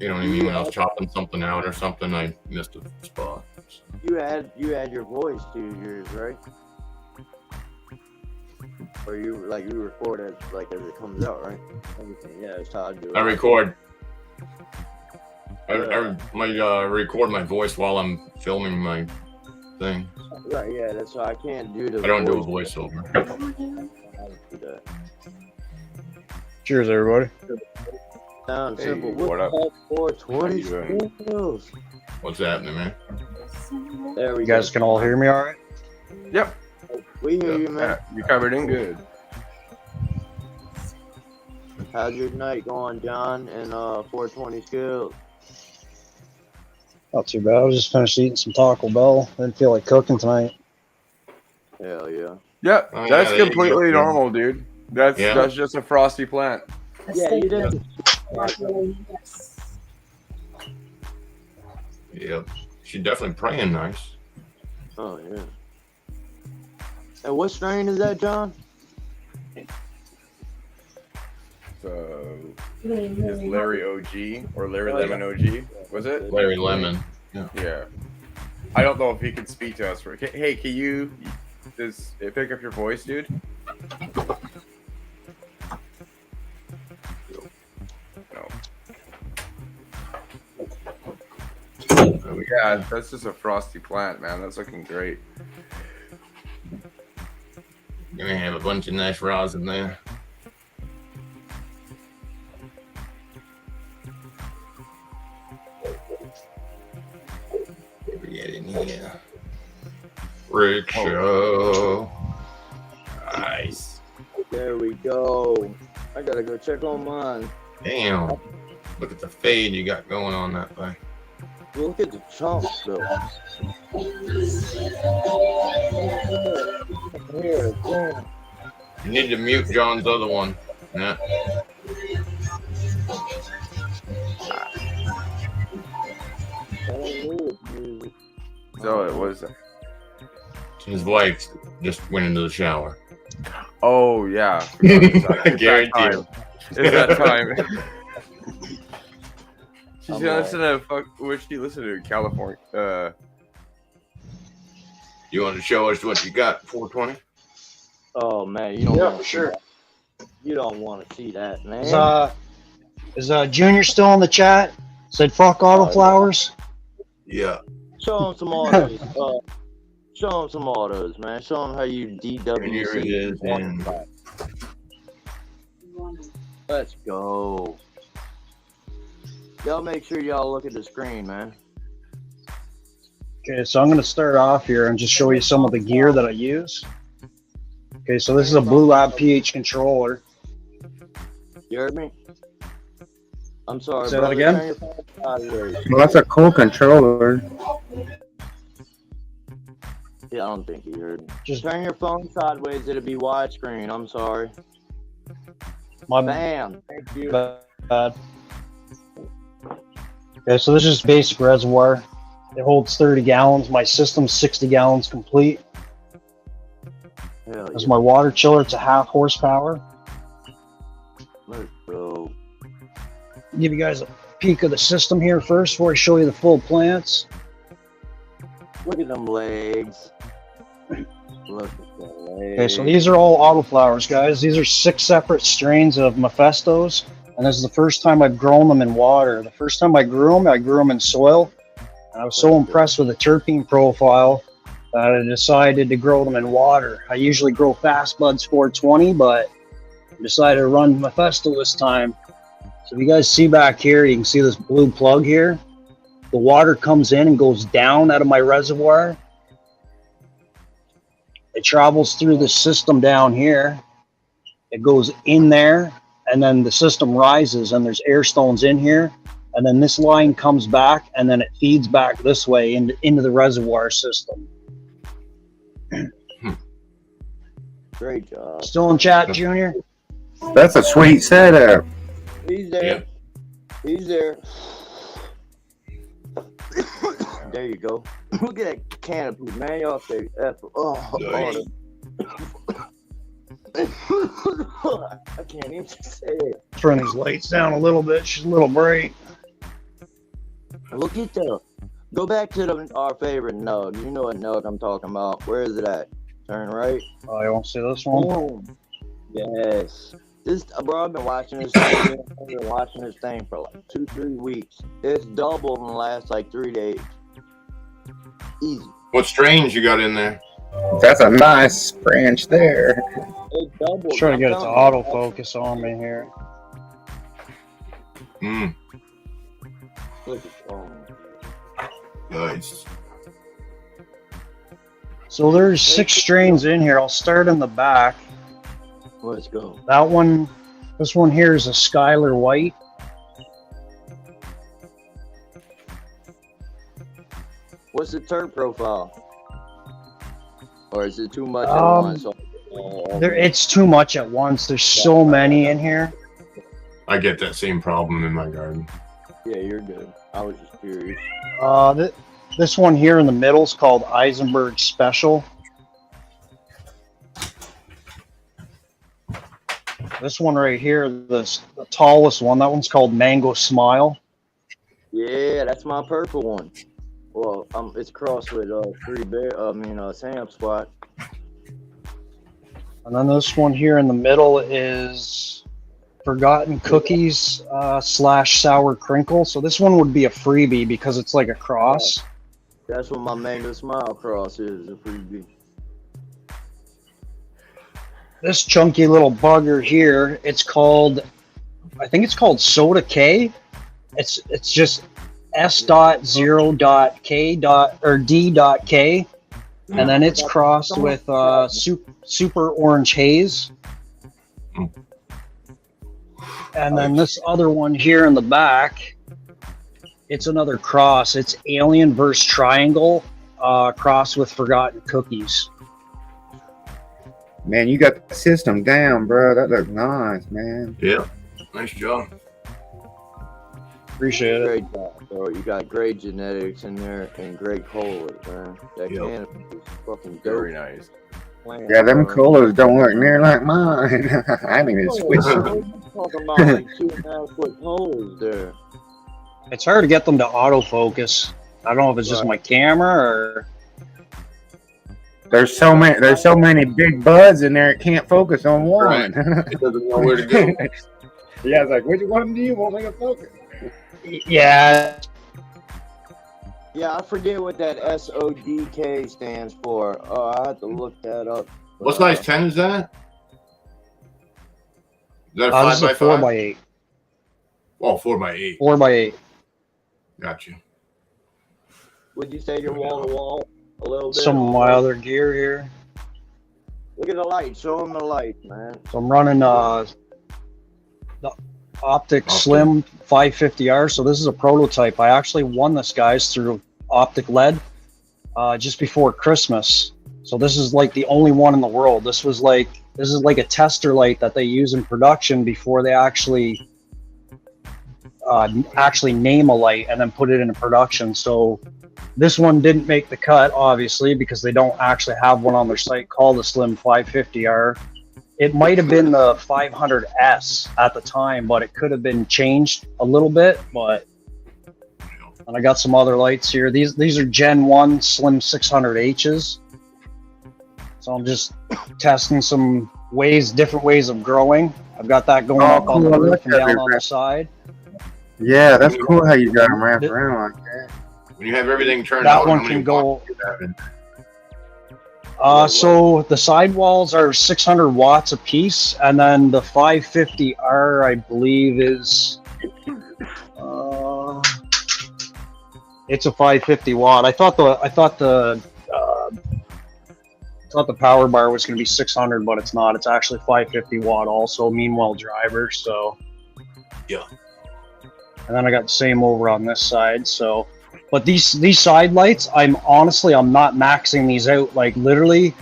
you know what I mean? When I was chopping something out or something, I missed a spot. So. You add your voice to yours, right? Or you record it like as it comes out, right? Everything. Yeah, that's how I do it. I record. I record my voice while I'm filming my thing. Right, yeah, that's why I can't do the. I don't do a voiceover. I don't do that. Cheers, everybody. Sounds Hey, simple. what up? 420 How you doing? skills. What's happening, man? There we You guys go. can all hear me all right? Yep. We hear you, man. You covered in good. How's your night going, John? And 420 skills. Not too bad. I was just finished eating some Taco Bell. Didn't feel like cooking tonight. Hell yeah. Yeah, Oh, that's yeah, there you completely go. normal, dude. That's just a frosty plant. Yeah, you didn't. Yep. She's definitely praying nice. Oh yeah. And what strain is that, John? So, is Larry OG or Larry Lemon OG? Was it? Larry Lemon. Yeah. I don't know if he can speak to us. Hey, can you just pick up your voice, dude? No. Yeah, that's just a frosty plant, man. That's looking great. You're gonna have a bunch of nice rosin there. What we get in here? Rickshaw. Nice. There we go. I gotta go check on mine. Damn. Look at the fade you got going on that thing. Look at the chunks, though. Here, boom. You need to mute John's other one. Yeah. So it was. His wife just went into the shower. Oh yeah. I guarantee you. It's that time. She's gonna listen to what she listen to in California. You want to show us what you got, 420? Oh man, you don't. Yeah, want sure. You don't want to see that, man. Is Junior still in the chat? Said fuck autoflowers. Yeah. Show him some autos. Show him some autos, man. Show him how you DWC. Here it is. And Let's go. Y'all make sure y'all look at the screen, man. Okay, so I'm going to start off here and just show you some of the gear that I use. Okay, so this is a Blue Lab pH controller. You heard me? I'm sorry, Say that brother. again? Turn your phone sideways. Well, that's a cool controller. Yeah, I don't think he heard me. Just Turn your phone sideways. It'll be widescreen. I'm sorry. my Bam. Thank you. bad. Okay, so this is basic reservoir. It holds 30 gallons. My system's 60 gallons complete. Hell This is yeah. my water chiller. It's a 1/2 horsepower. Let's go. Give you guys a peek of the system here first before I show you the full plants. Look at them legs. Look at the legs. Okay, so these are all autoflowers, guys. These are 6 separate strains of Mephistos, and this is the first time I've grown them in water. The first time I grew them in soil, and I was so impressed with the terpene profile that I decided to grow them in water. I usually grow fast buds 420, but I decided to run Mephisto this time. So if you guys see back here, you can see this blue plug here. The water comes in and goes down out of my reservoir. It travels through the system down here. It goes in there, and then the system rises, and there's air stones in here. And then this line comes back, and then it feeds back this way into the reservoir system. Great job. Still in chat, Junior? That's a sweet setup. He's there. Yeah. He's there. There you go. Look at that canopy, man. Y'all say F. Oh, Nice. I can't even say it. Turn these lights down a little bit. She's a little bright. Look at that. Go back to our favorite nug. You know what nug I'm talking about. Where is it at? Turn right. Oh, you won't see this one? Boom. Yes. This, bro, I've been watching this thing. I've been watching this thing for like 2-3 weeks. It's doubled in the last like 3 days. Easy. What strains you got in there? That's a nice branch there. It doubled. Trying to I'm get it to telling you. autofocus on me here. Mm, Look at nice. So there's 6 strains in here. I'll start in the back. Let's go. That one, this one here is a Skylar White. What's the terp profile? Or is it too much at once? It's too much at once. There's so many in here. I get that same problem in my garden. Yeah, you're good. I was just curious. This one here in the middle is called Eisenberg Special. This one right here, the tallest one, that one's called Mango Smile. Yeah, that's my purple one. Well, it's crossed with Sam Spot. And then this one here in the middle is Forgotten Cookies / Sour Crinkle. So this one would be a freebie because it's like a cross. That's what my Mango Smile cross is, a freebie. This chunky little bugger here, it's called, I think it's called Soda K. It's just S.0.K.D.K, and then it's crossed with Super Orange Haze. And then this other one here in the back, it's another cross. It's Alien vs. Triangle, crossed with Forgotten Cookies. Man, you got the system down, bro. That looks nice, man. Yeah, nice job. Appreciate it. Great job, bro. You got great genetics in there and great colas, man. That Yep. canopy is fucking Very dope. nice. Yeah, them colas don't look near like mine. I didn't even switch Oh, them. I'm talking about like 2.5 foot colas there. It's hard to get them to autofocus. I don't know if it's just my camera or There's so many big buds in there. It can't focus on one. Right. It doesn't know where to go. Yeah, it's like, which one do you want me to focus? yeah. Yeah, I forget what that SODK stands for. Oh, I have to look that up. What size 10 is that? Is that a This is a 5x5? 4x8. Oh, 4x8. 4x8. Got you. Would you say you're wall to wall a little bit? Some of my other gear here. Look at the light. Show them the light, man. So I'm running Optic Okay. Slim 550R. So this is a prototype. I actually won this, guys, through Optic LED just before Christmas. So this is like the only one in the world. This is like a tester light that they use in production before they actually name a light and then put it into production. So this one didn't make the cut, obviously, because they don't actually have one on their site called the Slim 550R. It might have been the 500S at the time, but it could have been changed a little bit. But and I got some other lights here. These are Gen 1 Slim 600Hs. So I'm just testing some different ways of growing. I've got that going up on the cool. roof and Look at down it, on the side. Yeah, that's cool how you got them wrapped around like that. When you have everything turned That on, one how many can go. watts do you have in there? So the sidewalls are 600 watts a piece, and then the 550R, I believe, is it's a 550 watt. I thought the power bar was going to be 600, but it's not. It's actually 550 watt. Also, Meanwhile driver. So Yeah. And then I got the same over on this side. So. But these side lights, I'm not maxing these out. Like literally,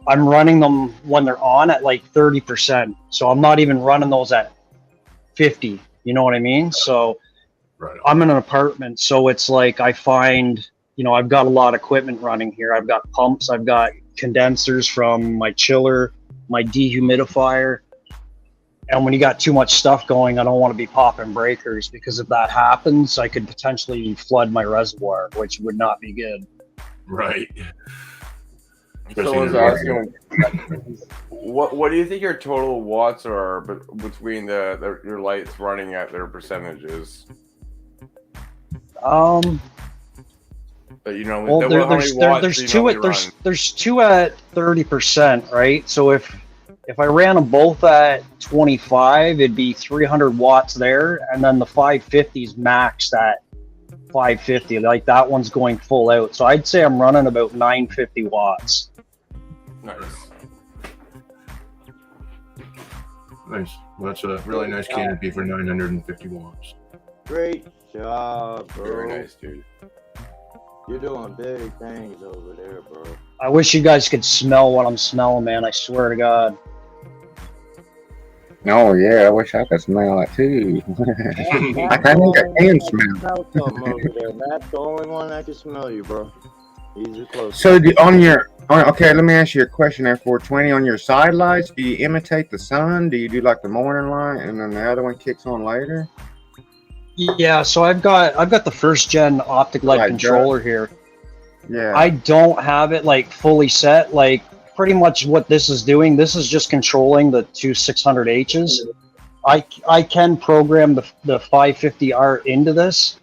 I'm running them when they're on at like 30%. So I'm not even running those at 50. You know what I mean? So Right. I'm in an apartment, so it's like I find, I've got a lot of equipment running here. I've got pumps, I've got condensers from my chiller, my dehumidifier. And when you got too much stuff going, I don't want to be popping breakers, because if that happens, I could potentially flood my reservoir, which would not be good. Right. Someone's asking, what do you think your total watts are between your lights running at their percentages? Well, there's two at 30%, right? So if I ran them both at 25, it'd be 300 watts there, and then the 550 is maxed at 550. Like that one's going full out. So I'd say I'm running about 950 watts. Nice. Nice. Well, that's a really nice canopy for 950 watts. Great job, bro. Very nice, dude. You're doing big things over there, bro. I wish you guys could smell what I'm smelling, man. I swear to God. Oh yeah, I wish I could smell it too. I think I can smell. Something over there. Matt's the only one that can smell you, bro. He's the closest. So okay, let me ask you a question there. 420 on your side lights, do you imitate the sun? Do you do like the morning light and then the other one kicks on later? Yeah, so I've got the first gen optic light controller here. Yeah. I don't have it like fully set. Like pretty much what this is doing, this is just controlling the two 600Hs. I can program the 550R into this.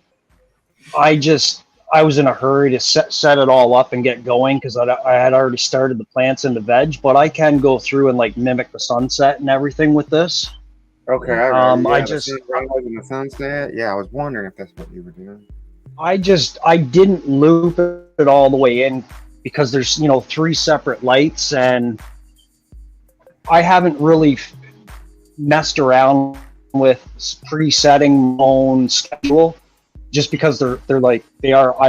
I was in a hurry to set it all up and get going because I had already started the plants into veg, but I can go through and like mimic the sunset and everything with this. Okay. I in the sunset. Yeah, I was wondering if that's what you were doing. I didn't loop it all the way in because there's 3 separate lights, and I haven't really messed around with presetting my own schedule, just because I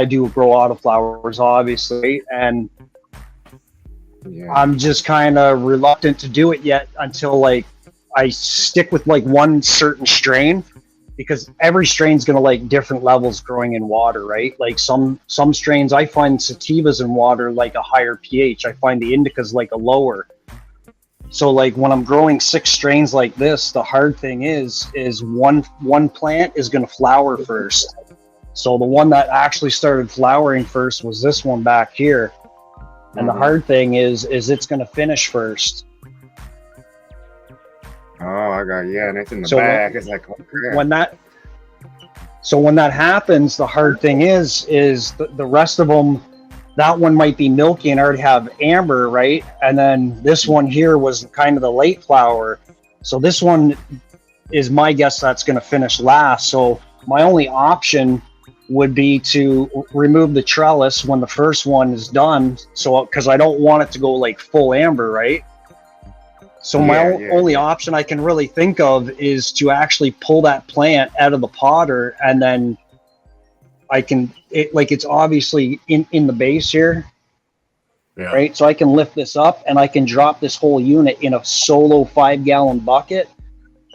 do grow autoflowers, obviously, and I'm just kind of reluctant to do it yet until I stick with one certain strain, because every strain's going to different levels growing in water, right? Like some strains, I find sativas in water like a higher pH. I find the indicas like a lower. So when I'm growing 6 strains like this, the hard thing is one plant is going to flower first. So the one that actually started flowering first was this one back here. And the hard thing is it's going to finish first. Oh, I got and it's in the back. It's like when that happens, the hard thing is the rest of them. That one might be milky and already have amber, right? And then this one here was kind of the late flower. So this one is my guess that's going to finish last. So my only option would be to remove the trellis when the first one is done. So because I don't want it to go full amber, right? So my Yeah, only option I can really think of is to actually pull that plant out of the potter, and then it's obviously in the base here, Yeah. right? So I can lift this up and I can drop this whole unit in a solo 5-gallon bucket,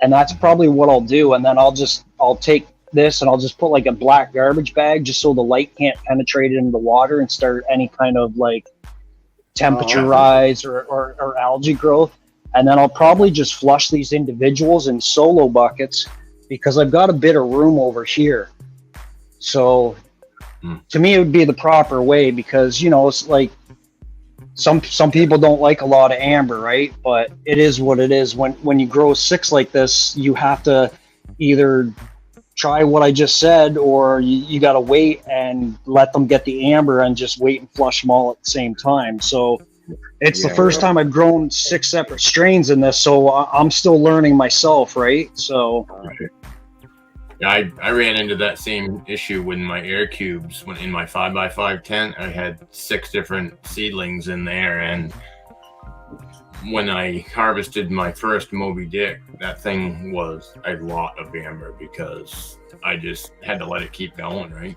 and that's probably what I'll do. And then I'll take this and I'll just put like a black garbage bag just so the light can't penetrate into the water and start any kind of like temperature rise or algae growth. And then I'll probably just flush these individuals in solo buckets because I've got a bit of room over here. So to me, it would be the proper way because, you know, it's like some people don't like a lot of amber, right? But it is what it is. When you grow 6 like this, you have to either try what I just said, or you got to wait and let them get the amber and just wait and flush them all at the same time. So it's the first time I've grown 6 separate strains in this, so I'm still learning myself, right? So Yeah, I ran into that same issue with my air cubes when in my 5x5 tent. I had 6 different seedlings in there, and when I harvested my first Moby Dick, that thing was a lot of amber because I just had to let it keep going, right?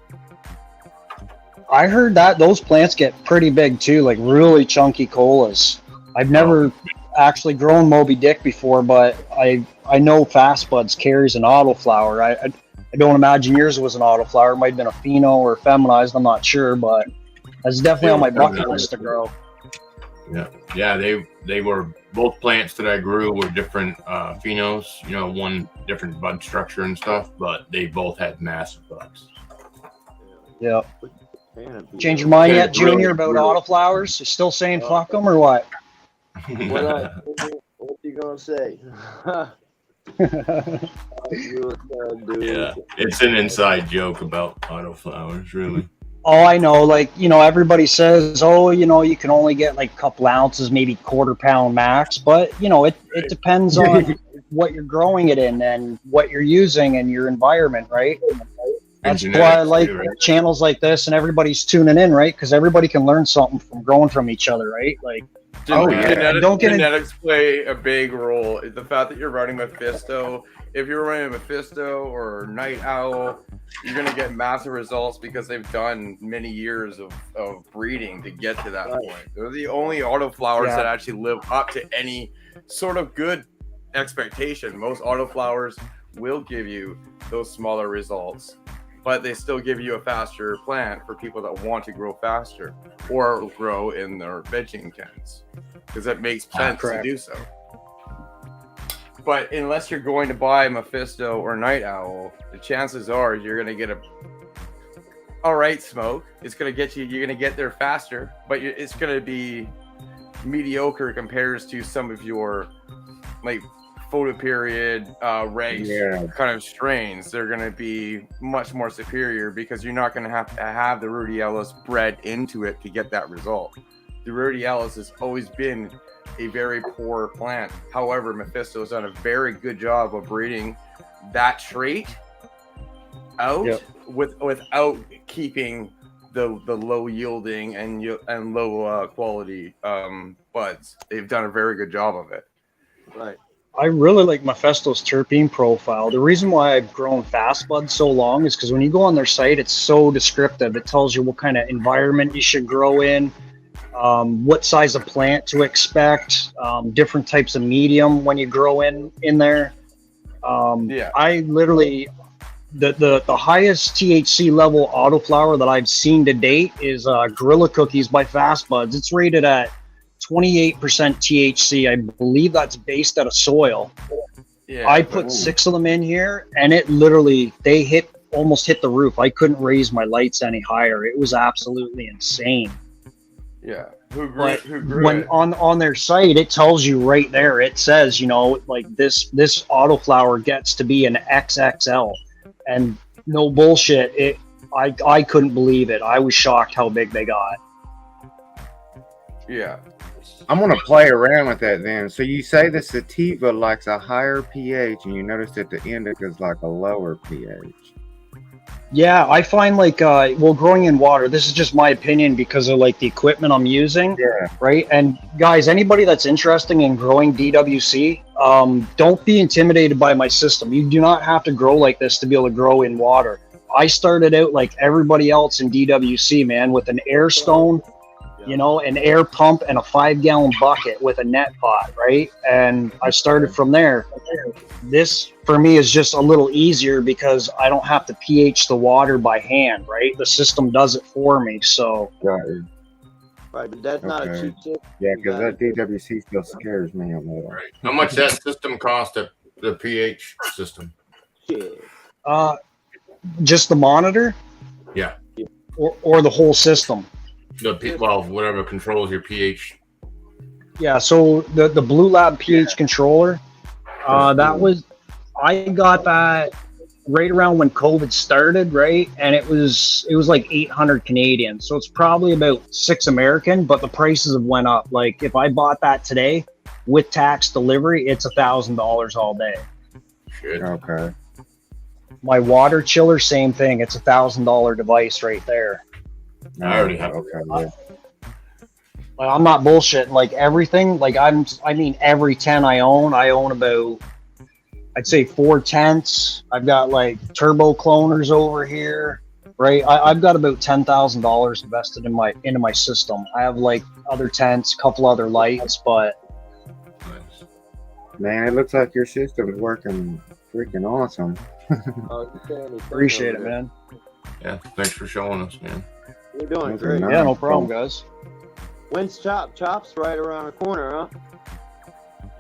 I heard that those plants get pretty big too, like really chunky colas. I've never actually grown Moby Dick before, but I know Fast Buds carries an autoflower. I don't imagine yours was an autoflower. It might have been a pheno or feminized. I'm not sure, but that's definitely on my bucket list to grow. Yeah, they were both plants that I grew were different phenos. You know, one different bud structure and stuff, but they both had massive buds. Yeah. Change your mind yet, Junior, about autoflowers? You still saying fuck them or what? What you gonna say? Yeah, it's an inside joke about autoflowers, really. Oh, I know. Like, you know, everybody says, oh, you know, you can only get like a couple ounces, maybe quarter pound max. But, you know, it depends on what you're growing it in and what you're using and your environment, right? That's why I like channels like this and everybody's tuning in, right? Because everybody can learn something from growing from each other, right? Like, Genetics play a big role. The fact that you're running Mephisto, if you're running Mephisto or Night Owl, you're going to get massive results because they've done many years of breeding to get to that point. They're the only autoflowers that actually live up to any sort of good expectation. Most autoflowers will give you those smaller results, but they still give you a faster plant for people that want to grow faster or grow in their vegging tents because it makes sense to do so. But unless you're going to buy Mephisto or Night Owl, the chances are you're going to get a all right smoke. It's going to get you, you're going to get there faster, but it's going to be mediocre compared to some of your like photoperiod regs kind of strains. They're going to be much more superior because you're not going to have the Rhodiola bred into it to get that result. The Rhodiola has always been a very poor plant. However, Mephisto has done a very good job of breeding that trait out without keeping the low yielding and low quality buds. They've done a very good job of it. Right. I really like Mephisto's terpene profile. The reason why I've grown Fast Buds so long is because when you go on their site, it's so descriptive. It tells you what kind of environment you should grow in, what size of plant to expect, different types of medium when you grow in there. I literally, the highest THC level autoflower that I've seen to date is Gorilla Cookies by Fast Buds. It's rated at 28% THC. I believe that's based out of soil. I put 6 of them in here, and it literally, they almost hit the roof. I couldn't raise my lights any higher. It was absolutely insane. Yeah. Who grew when it? on their site, it tells you right there. It says, you know, like this autoflower gets to be an XXL, and no bullshit. I couldn't believe it. I was shocked how big they got. Yeah. I'm going to play around with that then. So you say the sativa likes a higher pH, and you notice at the indica is like a lower pH. Yeah, I find like growing in water, this is just my opinion because of like the equipment I'm using, Yeah. right? And guys, anybody that's interested in growing DWC, don't be intimidated by my system. You do not have to grow like this to be able to grow in water. I started out like everybody else in DWC, man, with an air stone, you know, an air pump and a 5-gallon bucket with a net pot, right? And I started from there. This for me is just a little easier because I don't have to pH the water by hand, right? The system does it for me. So Got it. Right, but that's not a Okay. cheap tip. Yeah, because that DWC still scares me a little. Right. How much that system cost? The pH system. Shit. just the monitor Yeah. or the whole system. Well, whatever controls your pH. Yeah, so the Blue Lab pH controller, I got that right around when COVID started, right? And it was like 800 Canadian. So it's probably about 6 American, but the prices have went up. Like if I bought that today with tax delivery, it's $1,000 all day. Shit. Okay. My water chiller, same thing. It's $1,000 device right there. I already have. Okay. Yeah. Like, I'm not bullshitting. Like everything, like I mean, every 10 I own about, I'd say 4 tents. I've got like turbo cloners over here, right? I've got about $10,000 invested into my system. I have like other tents, a couple other lights, but Nice. Man, it looks like your system's working freaking awesome. appreciate it, man. Yeah. Thanks for showing us, man. You're doing Okay, great. nice. Yeah, no problem, guys. When's Chop's right around the corner,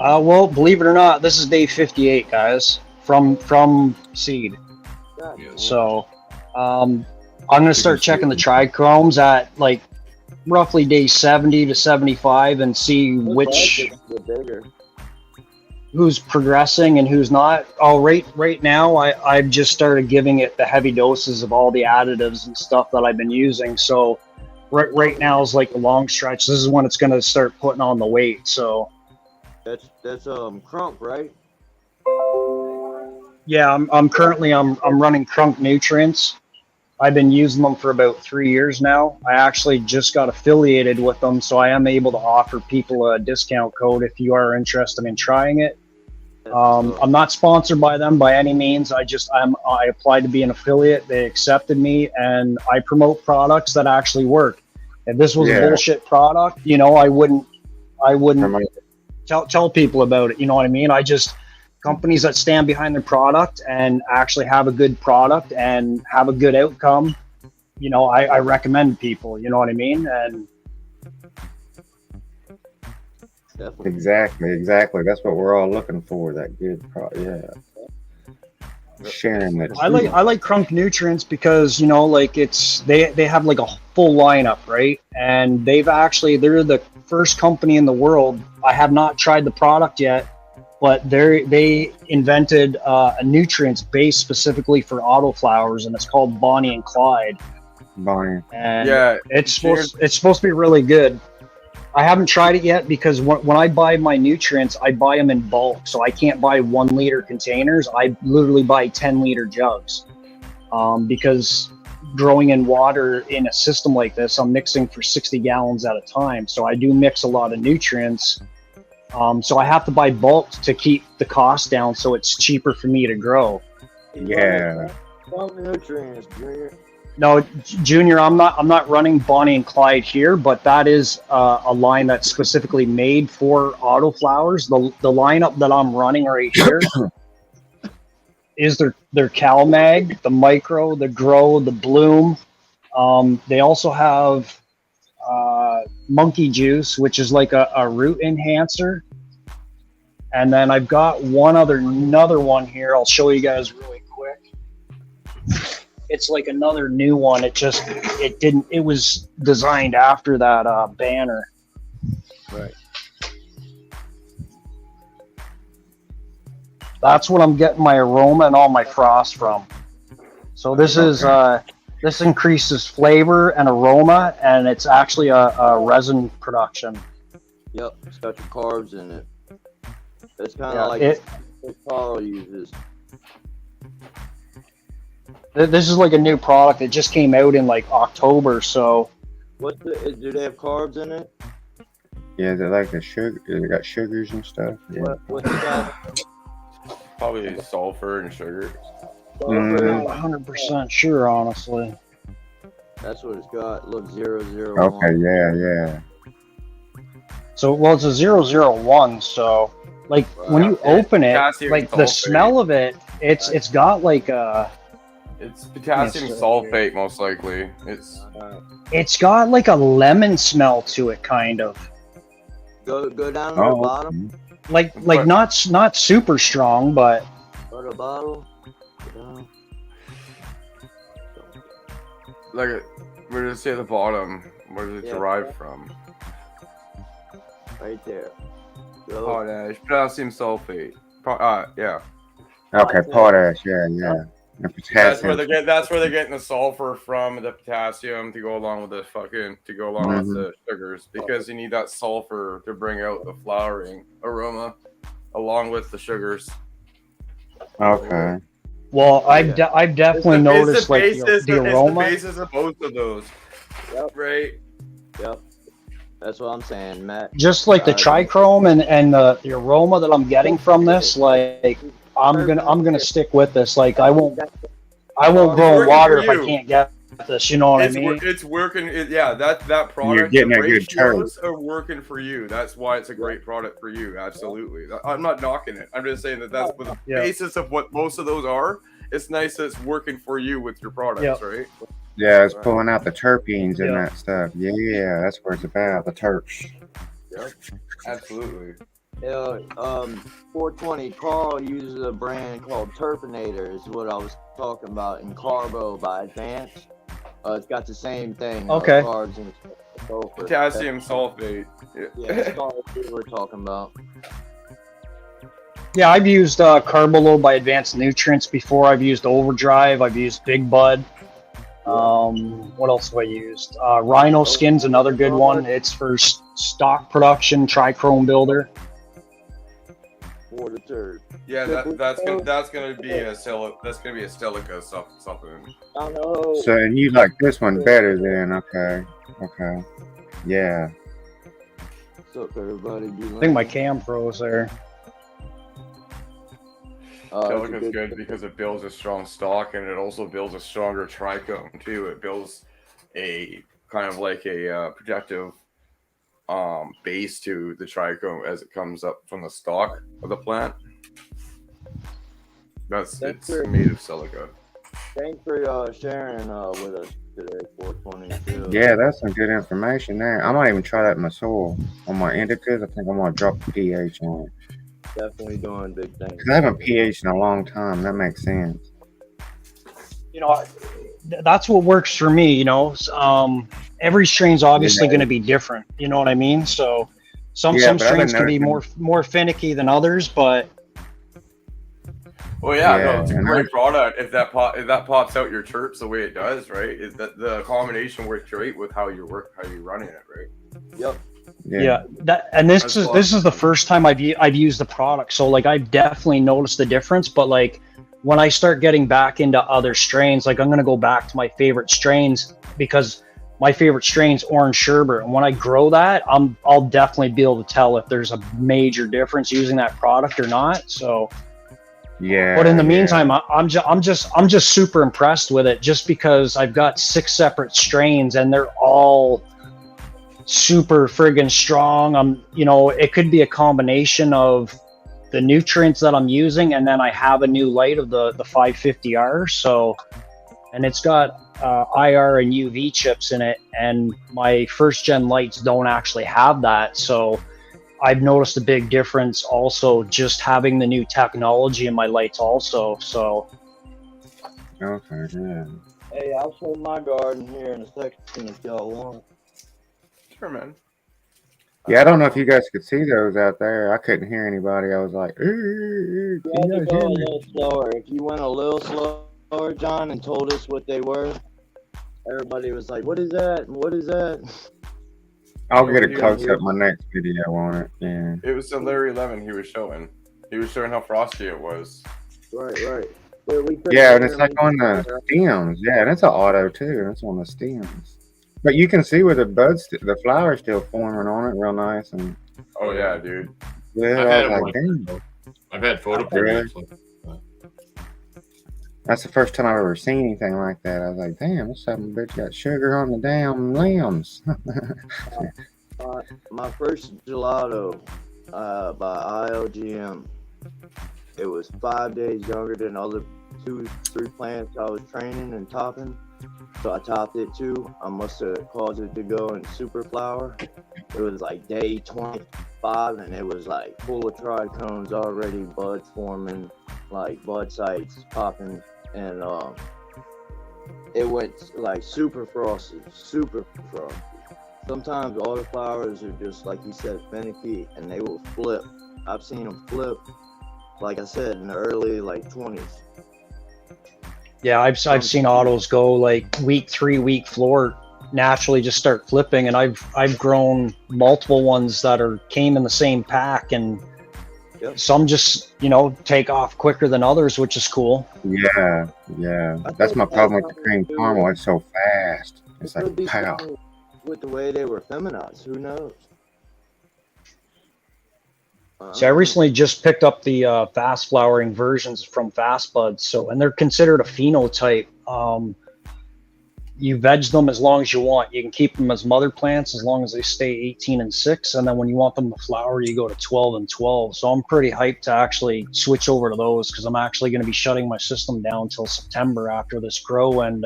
huh? Well, believe it or not, this is day 58, guys, from seed. God, Yeah. So, I'm gonna start checking the trichromes at like roughly day 70 to 75 and see which bigger. who's progressing and who's not. Oh, right now, I've just started giving it the heavy doses of all the additives and stuff that I've been using. So, right now is like the long stretch. This is when it's gonna start putting on the weight. So. That's crunk, right? Yeah, I'm currently running Crunk Nutrients. I've been using them for about 3 years now. I actually just got affiliated with them, so I am able to offer people a discount code if you are interested in trying it. I'm not sponsored by them by any means. I applied to be an affiliate. They accepted me, and I promote products that actually work. If this was a bullshit product, you know, I wouldn't tell people about it. You know what I mean? Companies that stand behind their product and actually have a good product and have a good outcome, you know, I recommend people, you know what I mean? And Definitely. Exactly. That's what we're all looking for. That good sharing that. I like Crunk Nutrients because, you know, like they have like a full lineup, right? And they're the first company in the world. I have not tried the product yet, but they invented a nutrients based specifically for autoflowers, and it's called Bonnie and Clyde. Bonnie. And Yeah, it's supposed to be really good. I haven't tried it yet because when I buy my nutrients, I buy them in bulk, so I can't buy 1 liter containers. I literally buy 10-liter jugs because growing in water in a system like this, I'm mixing for 60 gallons at a time. So I do mix a lot of nutrients. So I have to buy bulk to keep the cost down, so it's cheaper for me to grow. Yeah. Nutrients, Junior. No, Junior, I'm not running Bonnie and Clyde here, but that is a line that's specifically made for autoflowers. The lineup that I'm running right here is their CalMag, the Micro, the Grow, the Bloom. They also have Monkey Juice, which is like a root enhancer. And then I've got another one here. I'll show you guys really quick. It's like another new one. It was designed after that banner. Right. That's what I'm getting my aroma and all my frost from. So this is this increases flavor and aroma, and it's actually a resin production. Yep, it's got your carbs in it. It's kind of like what Carl uses. This is like a new product. It just came out in like October, so Do they have carbs in it? Yeah, they like the sugar. They got sugars and stuff. Yeah. What's it got? Probably sulfur and sugar. I'm not 100% sure, honestly. That's what it's got. Look, 001. Okay, yeah. So, well, it's a 001, so like when you open it, Potassium like the sulfate. smell of it, it's got like a, It's potassium Yes, sulfate, most likely. it's got like a lemon smell to it, kind of. Go down to the Oh, bottom Like But- not super strong, but of the bottle. Go down. Like, where does it say at the bottom? Where does it Yeah. derive from? Right there. Go. Potash, potassium sulfate. Yeah. Okay, potash. Yeah. And That's where potassium. that's where they're getting the sulfur from, the potassium to go along with with the sugars, because you need that sulfur to bring out the flowering aroma along with the sugars. Okay. well, I've definitely noticed like the It's the aroma. basis of both of those. Yep. Right. Yep. That's what I'm saying, Matt. Just like the trichrome and the aroma that I'm getting from this, like I'm gonna stick with this. Like I won't grow in water if I can't get this. You know what I mean? It's working. That product. You're getting the a good turn. ratios are working for you. That's why it's a great product for you. Absolutely. I'm not knocking it. I'm just saying that's the basis of what most of those are. It's nice that it's working for you with your products, right? Yeah, it's pulling out the terpenes and Yeah. that stuff. Yeah, that's what it's about. The terps. Yep. Absolutely. 420. Carl uses a brand called Terpinator, is what I was talking about, in Carbo by Advance. It's got the same thing. Okay. Carbs and sulfur. Potassium sulfate. Yeah, that's all we're talking about. Yeah, I've used Carbolo by Advanced Nutrients before. I've used Overdrive. I've used Big Bud. What else have I used? Rhino Skin's another good one. It's for stock production, trichrome builder. For the turd. Yeah, that's gonna be a silica supplement. I know. So, and you like this one better than, okay. Yeah. What's up, everybody? I think my cam froze there. Silica's good because it builds a strong stalk, and it also builds a stronger trichome too. It builds a kind of like a protective base to the trichome as it comes up from the stalk of the plant. It's made of silica. Thanks for sharing with us today, 420. Yeah, that's some good information there. I might even try that in my soil. On my indicas, I think I'm going to drop the pH on it. Definitely doing big things. Because I haven't pH in a long time. That makes sense. You know, that's what works for me. You know, every strain's obviously going to be different. You know what I mean? So some strains can be more finicky than others, but. Well, no, it's a great product. If that pops out your terps the way it does, right? Is that the combination works great with how you're running it, right? Yep. Yeah, this is the first time I've used the product, so like I've definitely noticed the difference. But like when I start getting back into other strains, like I'm gonna go back to my favorite strains because my favorite strain's orange sherbet, and when I grow that, I'll definitely be able to tell if there's a major difference using that product or not. So yeah. But in the meantime, I'm just super impressed with it, just because I've got 6 separate strains and they're all super friggin' strong. It could be a combination of the nutrients that I'm using, and then I have a new light of the 550R. So, and it's got IR and UV chips in it, and my first gen lights don't actually have that. So I've noticed a big difference also just having the new technology in my lights also. So okay, yeah. Hey, I'll show my garden here in a second if y'all want. Sure, man. Yeah, I don't know if you guys could see those out there. I couldn't hear anybody. I was like, You had to go a little slower. If you went a little slower, John, and told us what they were, everybody was like, "What is that? What is that?" I'll get a close up my next video on it. Yeah. It was the Larry Lemon he was showing. He was showing how frosty it was. Right. But we couldn't Yeah, and hear it's like on the stems. Yeah, and it's an auto too. That's on the stems. But you can see where the buds, the flowers still forming on it, real nice and Oh yeah, dude. good. I've I had was it like, once. damn, I've had photo really? periods. That's the first time I've ever seen anything like that. I was like, damn, this something bitch got sugar on the damn limbs. My first gelato by ILGM, it was 5 days younger than other 2-3 plants I was training and topping. So I topped it too. I must have caused it to go in super flower. It was like day 25 and it was like full of trichomes already, buds forming, like bud sites popping, and it went like super frosty. Sometimes autoflowers are just like you said, finicky, and they will flip. I've seen them flip, like I said, in the early like 20s. Yeah, I've seen autos go like week 3, week 4, naturally just start flipping, and I've grown multiple ones that came in the same pack, and some just take off quicker than others, which is cool. Yeah. That's my problem with the cream caramel. It's so fast. It's like pow. With the way they were feminized, who knows? So I recently just picked up the fast flowering versions from Fast Buds, and they're considered a phenotype. You veg them as long as you want. You can keep them as mother plants as long as they stay 18 and 6, and then when you want them to flower, you go to 12 and 12. So I'm pretty hyped to actually switch over to those, because I'm actually going to be shutting my system down until September after this grow, and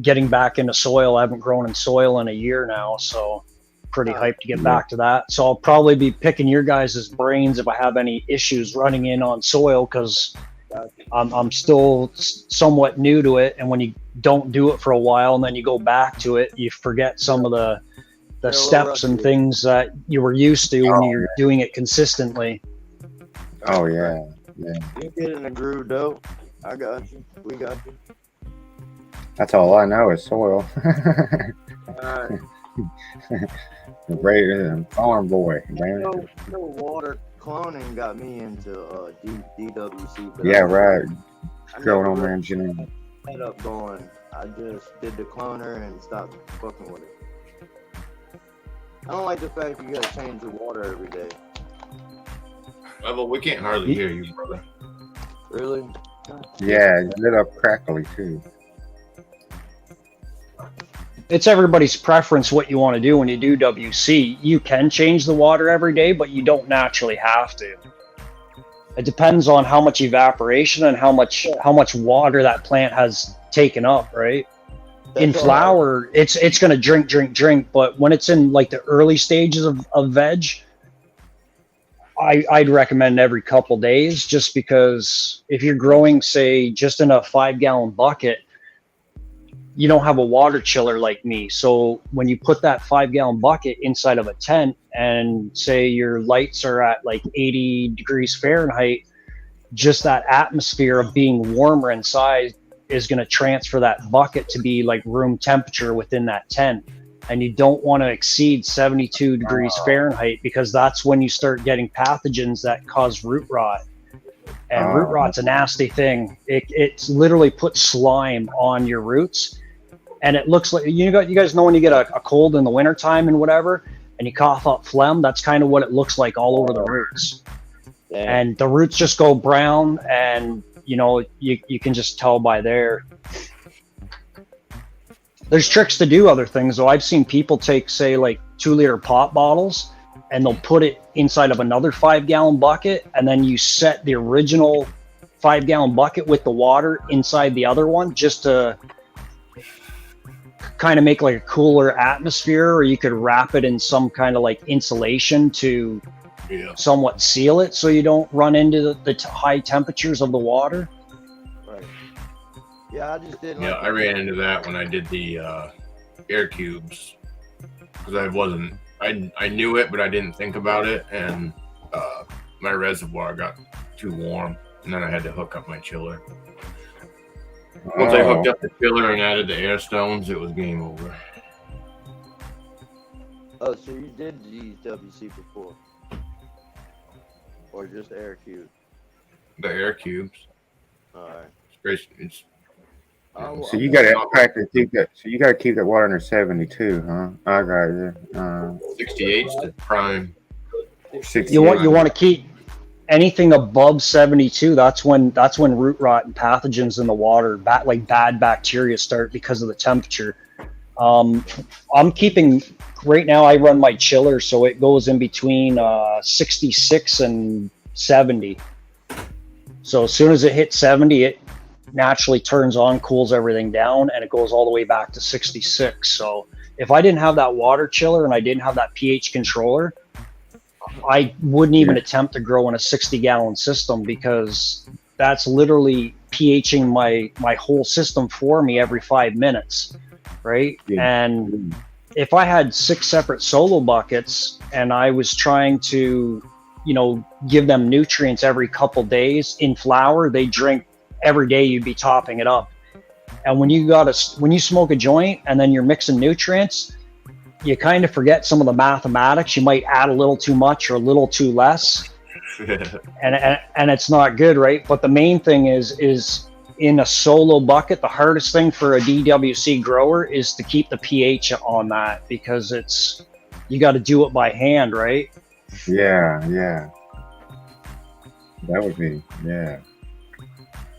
getting back into soil. I haven't grown in soil in a year now, so pretty hyped to get back to that. So I'll probably be picking your guys' brains if I have any issues running in on soil, because I'm still somewhat new to it, and when you don't do it for a while and then you go back to it, you forget some of the steps and things that you were used to when you're doing it consistently. Oh yeah. You get in a groove, though. I got you. We got you. That's all I know is soil. Alright. Farm boy. No water cloning got me into DWC. But Yeah, right. Growing on engineering. Head up going. I just did the cloner and stopped fucking with it. I don't like the fact you gotta change the water every day. Well, we can't hardly hear you, brother. Really? Yeah, it's lit up crackly too. It's everybody's preference what you want to do when you do WC. You can change the water every day, but you don't naturally have to. It depends on how much evaporation and how much water that plant has taken up, right? In flower, it's going to drink, but when it's in like the early stages of veg, I'd recommend every couple days, just because if you're growing, say, just in a 5-gallon bucket, you don't have a water chiller like me. So when you put that 5-gallon bucket inside of a tent, and say your lights are at like 80 degrees Fahrenheit, just that atmosphere of being warmer inside is going to transfer that bucket to be like room temperature within that tent. And you don't want to exceed 72 degrees Fahrenheit, because that's when you start getting pathogens that cause root rot. And root rot's a nasty thing. It's literally put slime on your roots. And it looks like, you guys know when you get a cold in the wintertime and whatever, and you cough up phlegm, that's kind of what it looks like all over the roots. And the roots just go brown, and you can just tell by there. There's tricks to do other things though. I've seen people take, say, like 2-liter pop bottles, and they'll put it inside of another 5-gallon bucket, and then you set the original 5-gallon bucket with the water inside the other one, just to kind of make like a cooler atmosphere, or you could wrap it in some kind of like insulation to somewhat seal it, so you don't run into the high temperatures of the water. Right. Yeah, I just didn't. Yeah, I ran into that when I did the air cubes, because I knew it, but I didn't think about it, and my reservoir got too warm, and then I had to hook up my chiller. Once I hooked up the chiller and added the air stones, it was game over. Oh, so you did use WC before? Or just air cubes? The air cubes. Alright. It's, So you got to practice keep that. So you got to keep that water under 72, huh? I got you. 68's the prime. 68. You want to keep anything above 72. That's when root rot and pathogens in the water, like bad bacteria, start because of the temperature. I'm keeping right now. I run my chiller, so it goes in between 66 and 70. So as soon as it hits 70, it naturally turns on, cools everything down, and it goes all the way back to 66. So if I didn't have that water chiller and I didn't have that pH controller, I wouldn't even attempt to grow in a 60-gallon system, because that's literally pHing my whole system for me every 5 minutes, right? And if I had 6 separate solo buckets and I was trying to, give them nutrients every couple days in flower, they drink every day. You'd be topping it up. And when you smoke a joint and then you're mixing nutrients, you kind of forget some of the mathematics. You might add a little too much or a little too less, and it's not good, right? But the main thing is in a solo bucket, the hardest thing for a DWC grower is to keep the pH on that, because you got to do it by hand, right? Yeah. That would be, yeah.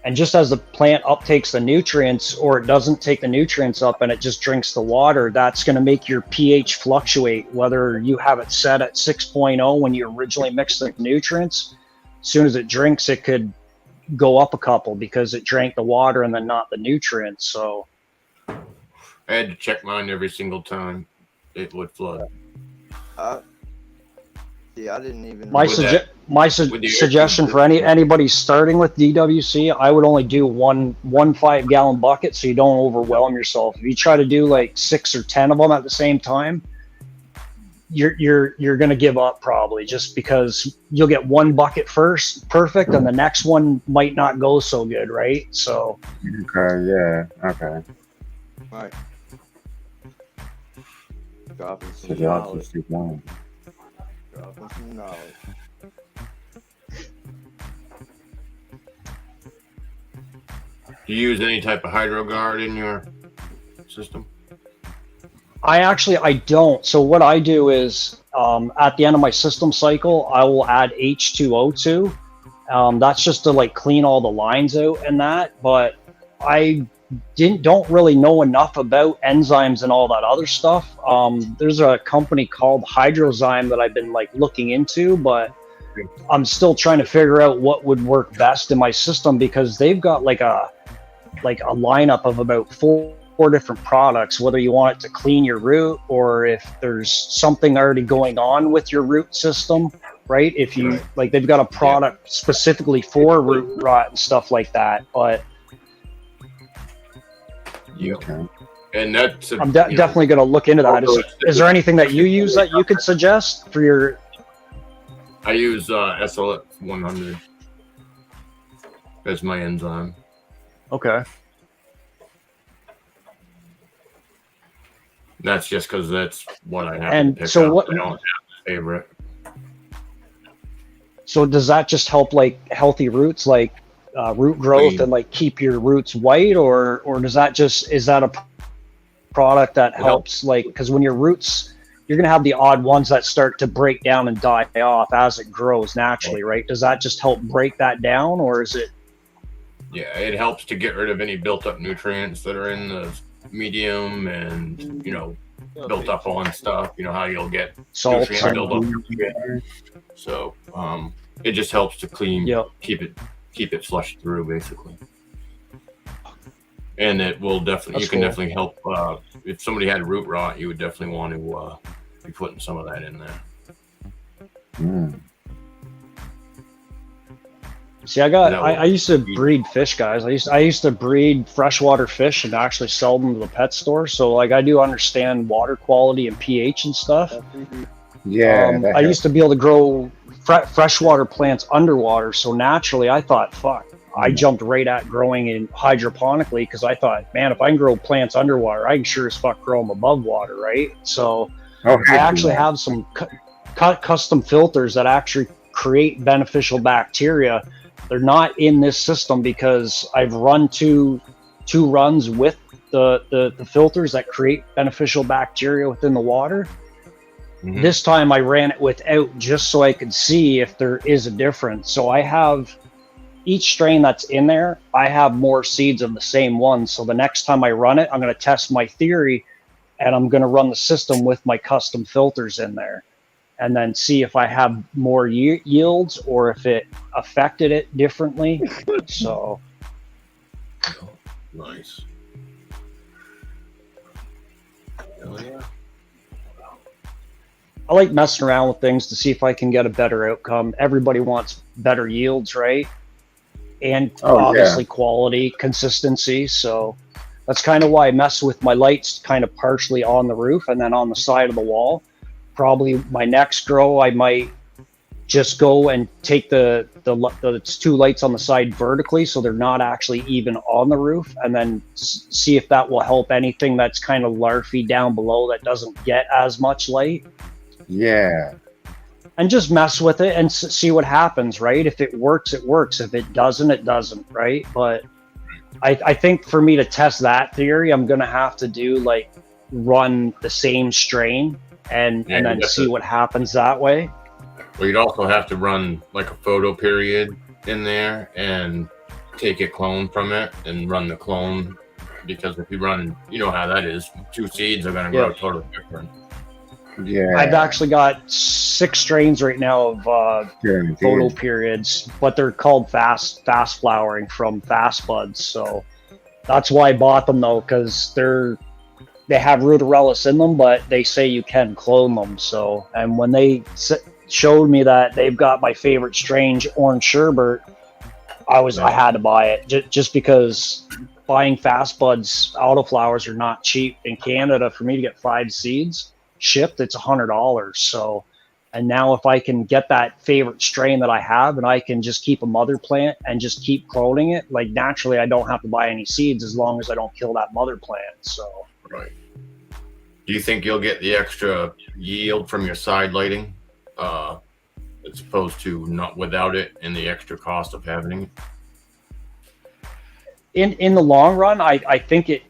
And just as the plant uptakes the nutrients, or it doesn't take the nutrients up and it just drinks the water, that's going to make your pH fluctuate, whether you have it set at 6.0 when you originally mixed the nutrients. As soon as it drinks, it could go up a couple because it drank the water and then not the nutrients. So I had to check mine every single time it would flood. Yeah, I didn't even. My suggestion for anybody starting with DWC, I would only do one 5-gallon bucket, so you don't overwhelm yourself. If you try to do like 6 or 10 of them at the same time, you're gonna give up probably, just because you'll get one bucket first perfect, and the next one might not go so good, right? So. Okay. Yeah. Okay. All right. Dropping So some y'all knowledge. just do one. Dropping some knowledge. Do you use any type of hydro guard in your system? I don't. So what I do is, at the end of my system cycle, I will add H2O2. That's just to like clean all the lines out and that. But I don't really know enough about enzymes and all that other stuff. There's a company called Hydrozyme that I've been like looking into, but I'm still trying to figure out what would work best in my system, because they've got like a lineup of about four different products, whether you want it to clean your root or if there's something already going on with your root system, right? If you like, they've got a product specifically for root rot and stuff like that. But Okay. And that's I'm definitely going to look into that. Is there anything that you use that you could suggest for your? I use SLF 100 as my enzyme. Okay. That's just because that's what I have And to pick so up. what- I don't have a favorite. So does that just help like healthy roots, like root growth, Clean. and like keep your roots white, or is that a product that helps, like, because when your roots, you're gonna have the odd ones that start to break down and die off as it grows naturally, right? Does that just help break that down, or is it? Yeah, it helps to get rid of any built-up nutrients that are in the medium and, built up on stuff. You know how you'll get Salts nutrient buildup. So it just helps to clean, keep it flushed through, basically. And it will definitely, you can definitely help. If somebody had root rot, you would definitely want to be putting some of that in there. Mm. See, I used to breed fish, guys. I used to breed freshwater fish and actually sell them to the pet store. So like, I do understand water quality and pH and stuff. Yeah. I used to be able to grow freshwater plants underwater. So naturally, I thought, fuck, I jumped right at growing in hydroponically, because I thought, man, if I can grow plants underwater, I can sure as fuck grow them above water, right? So I actually have some custom filters that actually create beneficial bacteria They're not in this system because I've run two runs with the filters that create beneficial bacteria within the water. Mhm. This time I ran it without, just so I could see if there is a difference. So I have each strain that's in there, I have more seeds of the same one. So the next time I run it, I'm going to test my theory, and I'm going to run the system with my custom filters in there, and then see if I have more yields or if it affected it differently. So Nice. Hell yeah. I like messing around with things to see if I can get a better outcome. Everybody wants better yields, right? And obviously quality, consistency. So that's kind of why I mess with my lights kind of partially on the roof and then on the side of the wall. Probably my next grow, I might just go and take the two lights on the side vertically, so they're not actually even on the roof, and then see if that will help anything that's kind of larfy down below that doesn't get as much light. Yeah. And just mess with it and see what happens, right? If it works, it works. If it doesn't, it doesn't, right? But I think for me to test that theory, I'm going to have to do like run the same strain and then see what happens that way. Well, you'd also have to run like a photo period in there and take a clone from it and run the clone, because if you run, you know how that is, two seeds are going to grow totally different. Yeah. I've actually got 6 strains right now of photo periods, but they're called fast flowering from Fast Buds. So that's why I bought them though, because they have Rutarellus in them, but they say you can clone them. So, and when they showed me that they've got my favorite strain, Orange Sherbert, I had to buy it just because buying Fast Buds autoflowers are not cheap in Canada. For me to get 5 seeds shipped, it's $100. So, and now if I can get that favorite strain that I have and I can just keep a mother plant and just keep cloning it, like naturally I don't have to buy any seeds as long as I don't kill that mother plant. So right. Do you think you'll get the extra yield from your side lighting as opposed to not without it, and the extra cost of having it? in the long run, I think it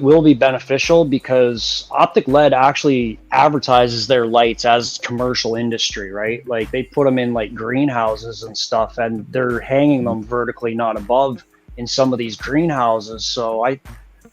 will be beneficial, because Optic LED actually advertises their lights as commercial industry, right? Like they put them in like greenhouses and stuff, and they're hanging them vertically, not above, in some of these greenhouses. So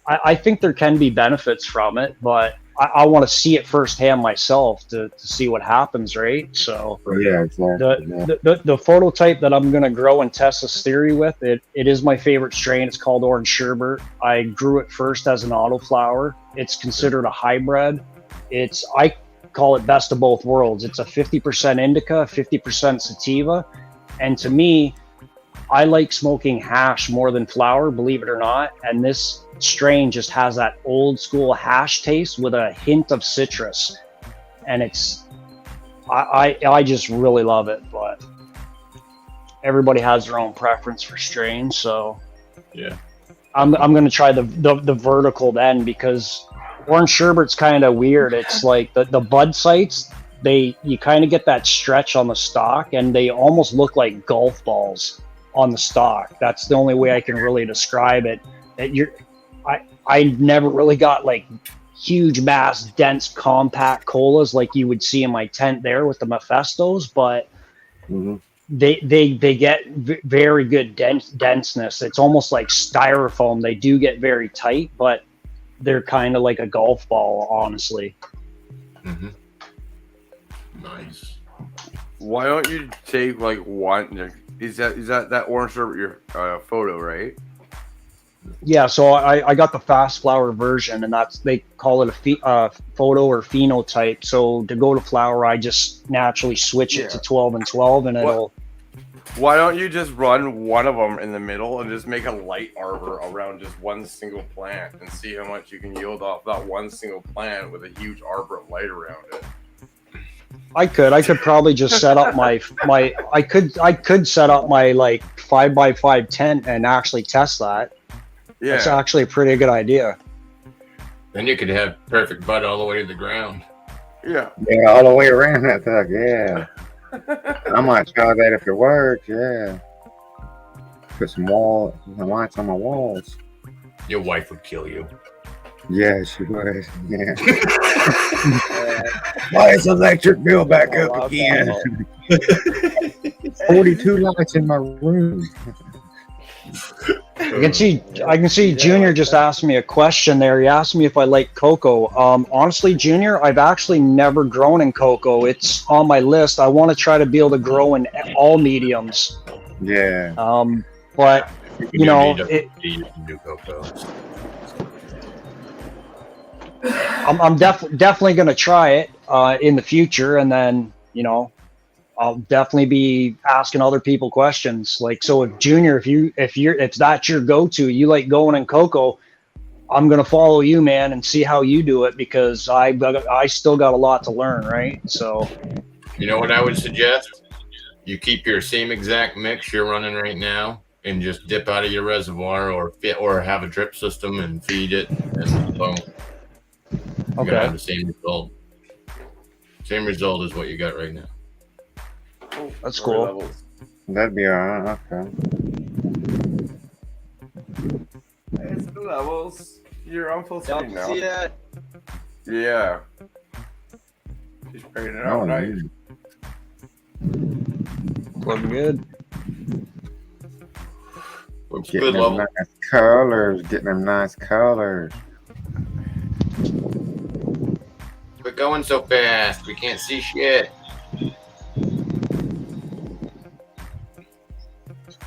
I think there can be benefits from it, but I want to see it firsthand myself to see what happens, right? So yeah, exactly. The phototype that I'm going to grow and test this theory with, it is my favorite strain. It's called Orange Sherbert. I grew it first as an autoflower. It's considered a hybrid. I call it best of both worlds. It's a 50% indica, 50% sativa. And to me, I like smoking hash more than flower, believe it or not. And this strain just has that old school hash taste with a hint of citrus. And I just really love it, but everybody has their own preference for strains. So yeah, I'm going to try the vertical then, because Orange Sherbert's kind of weird. It's like the bud sites, you kind of get that stretch on the stalk, and they almost look like golf balls on the stalk. That's the only way I can really describe it. I never really got like huge mass dense compact colas like you would see in my tent there with the Mephistos, but they get very good denseness. It's almost like styrofoam. They do get very tight, but they're kind of like a golf ball, honestly. Nice. Why don't you take like one? Is that orange sherbet your photo, right? Yeah, so I got the fast flower version, and they call it a photo or phenotype. So to go to flower, I just naturally switch it to 12 and 12, and it'll. Why don't you just run one of them in the middle and just make a light arbor around just one single plant and see how much you can yield off that one single plant with a huge arbor of light around it? I could probably just set up I could set up my like 5x5 tent and actually test that. Yeah, that's actually a pretty good idea. Then you could have perfect bud all the way to the ground. Yeah, all the way around that thing. Yeah, I might try that if it works. Yeah. put some lights on my walls. Your wife would kill you. Yeah, she was. Yeah. Why is electric bill back up again? 42 lights in my room. I can see Junior just asked me a question there. He asked me if I like cocoa. Honestly, Junior, I've actually never grown in cocoa. It's on my list. I want to try to be able to grow in all mediums. Yeah. But you know, I'm definitely going to try it in the future, and then you know, I'll definitely be asking other people questions. Like, so if Junior, if that's your go-to, you like going in cocoa, I'm gonna follow you, man, and see how you do it, because I still got a lot to learn, right? So, you know what I would suggest? You keep your same exact mix you're running right now, and just dip out of your reservoir, or have a drip system and feed it, and boom, you're gonna have the same result. Same result as what you got right now. That's cool. Levels. That'd be alright. Okay. It's the levels. You're on full Y'all screen now. see that? Yeah. She's spraying it out nice. Looking good. Looks Getting good them level. nice colors. Getting them nice colors. Quit going so fast. We can't see shit.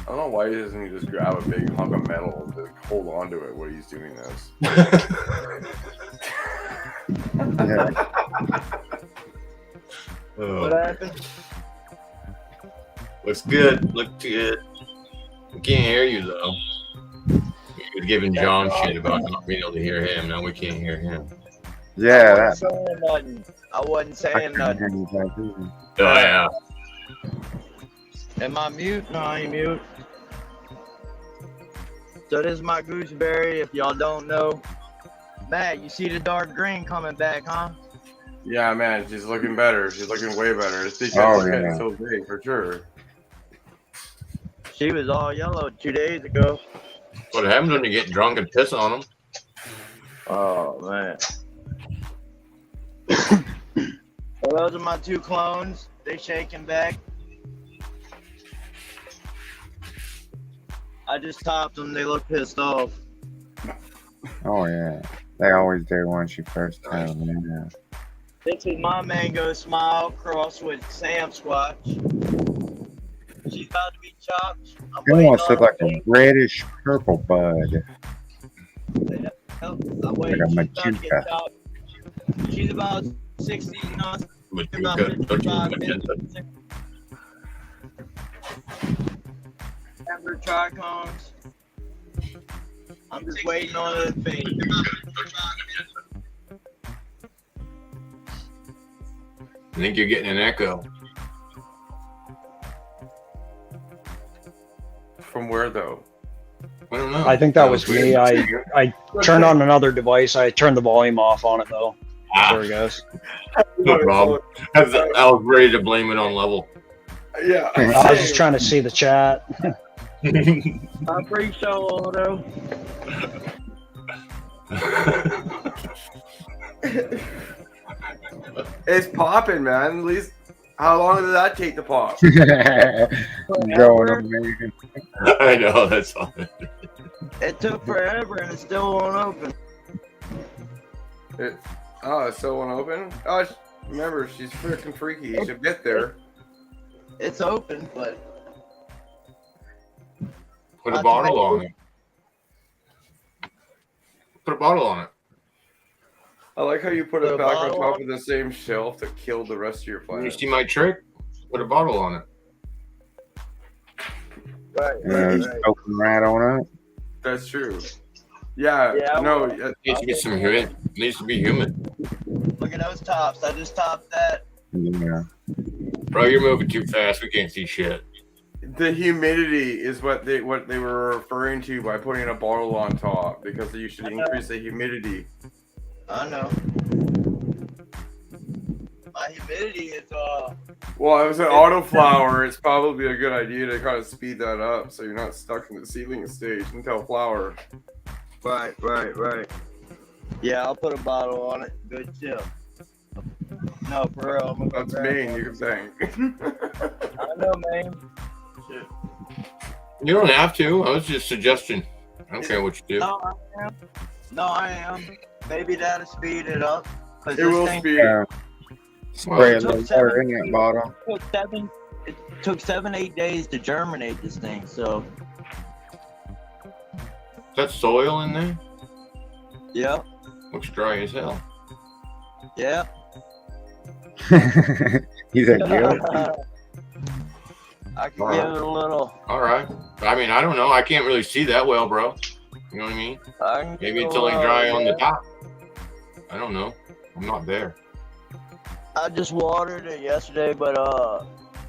I don't know why he doesn't just grab a big hunk of metal and just hold on to it while he's doing this. Yeah. What happened? Looks good. Look good. We can't hear you though. He was giving John shit about not being able to hear him. Now we can't hear him. Yeah, I wasn't saying nothing. Oh yeah. Am I mute? No, I ain't mute. So this is my gooseberry, if y'all don't know. Matt, you see the dark green coming back, huh? Yeah, man, she's looking better. She's looking way better. It's because Oh, she's yeah. getting so big, for sure. She was all yellow 2 days ago. What happens when you get drunk and piss on them? Oh, man. So those are my 2 clones. They shaking back. I just topped them. They look pissed off. Oh yeah. They always do once you first tell them. Yeah. This is my mango smile crossed with Sam Squatch. She's about to be chopped. It almost looks like a reddish purple bud. Like a magenta. She's about 60, you know. About Magenta. 55 minutes. Amber trichomes. I'm just waiting on it to fade. I think you're getting an echo. From where, though? I don't know. I think that was me. I turned on another device. I turned the volume off on it though. There it goes. No problem. I was ready to blame it on level. Yeah. I was just trying to see the chat. I'm pretty sure, though. It's popping, man. At least, how long did that take to pop? Going amazing. I know, that's all. It took forever and it still won't open. It still won't open? Oh, remember, she's freaking freaky. She'll get there. It's open, but Put a bottle on it. Put a bottle on it. I like how you put it back on top of the same shelf that killed the rest of your You planet. see my trick? Put a bottle on it. Just open right on up. That's true. Yeah, no. It needs to be some humid. It needs to be humid. look at those tops. I just topped that. Yeah. Bro, you're moving too fast. We can't see shit. The humidity is what they were referring to by putting a bottle on top, because you should increase the humidity. I know. My humidity is Well, if it's an autoflower, it's probably a good idea to kind of speed that up so you're not stuck in the seedling stage until flower. Right. Yeah, I'll put a bottle on it. Good tip. No, for real. I'm gonna go That's grab Maine, one. you can thank. I know, man. Shit. You don't have to. I was just suggesting. I don't care what you do. No, I am. Maybe that'll speed it up. It will speed. Spray a It little took water in that bottle. It took 7-8 days to germinate this thing. So, Is that soil in there? yeah. Looks dry as hell. Yeah. He's a joke. I can give it a little. All right. I mean, I don't know. I can't really see that well, bro. You know what I mean? Maybe it's only dry on the top. I don't know. I'm not there. I just watered it yesterday, but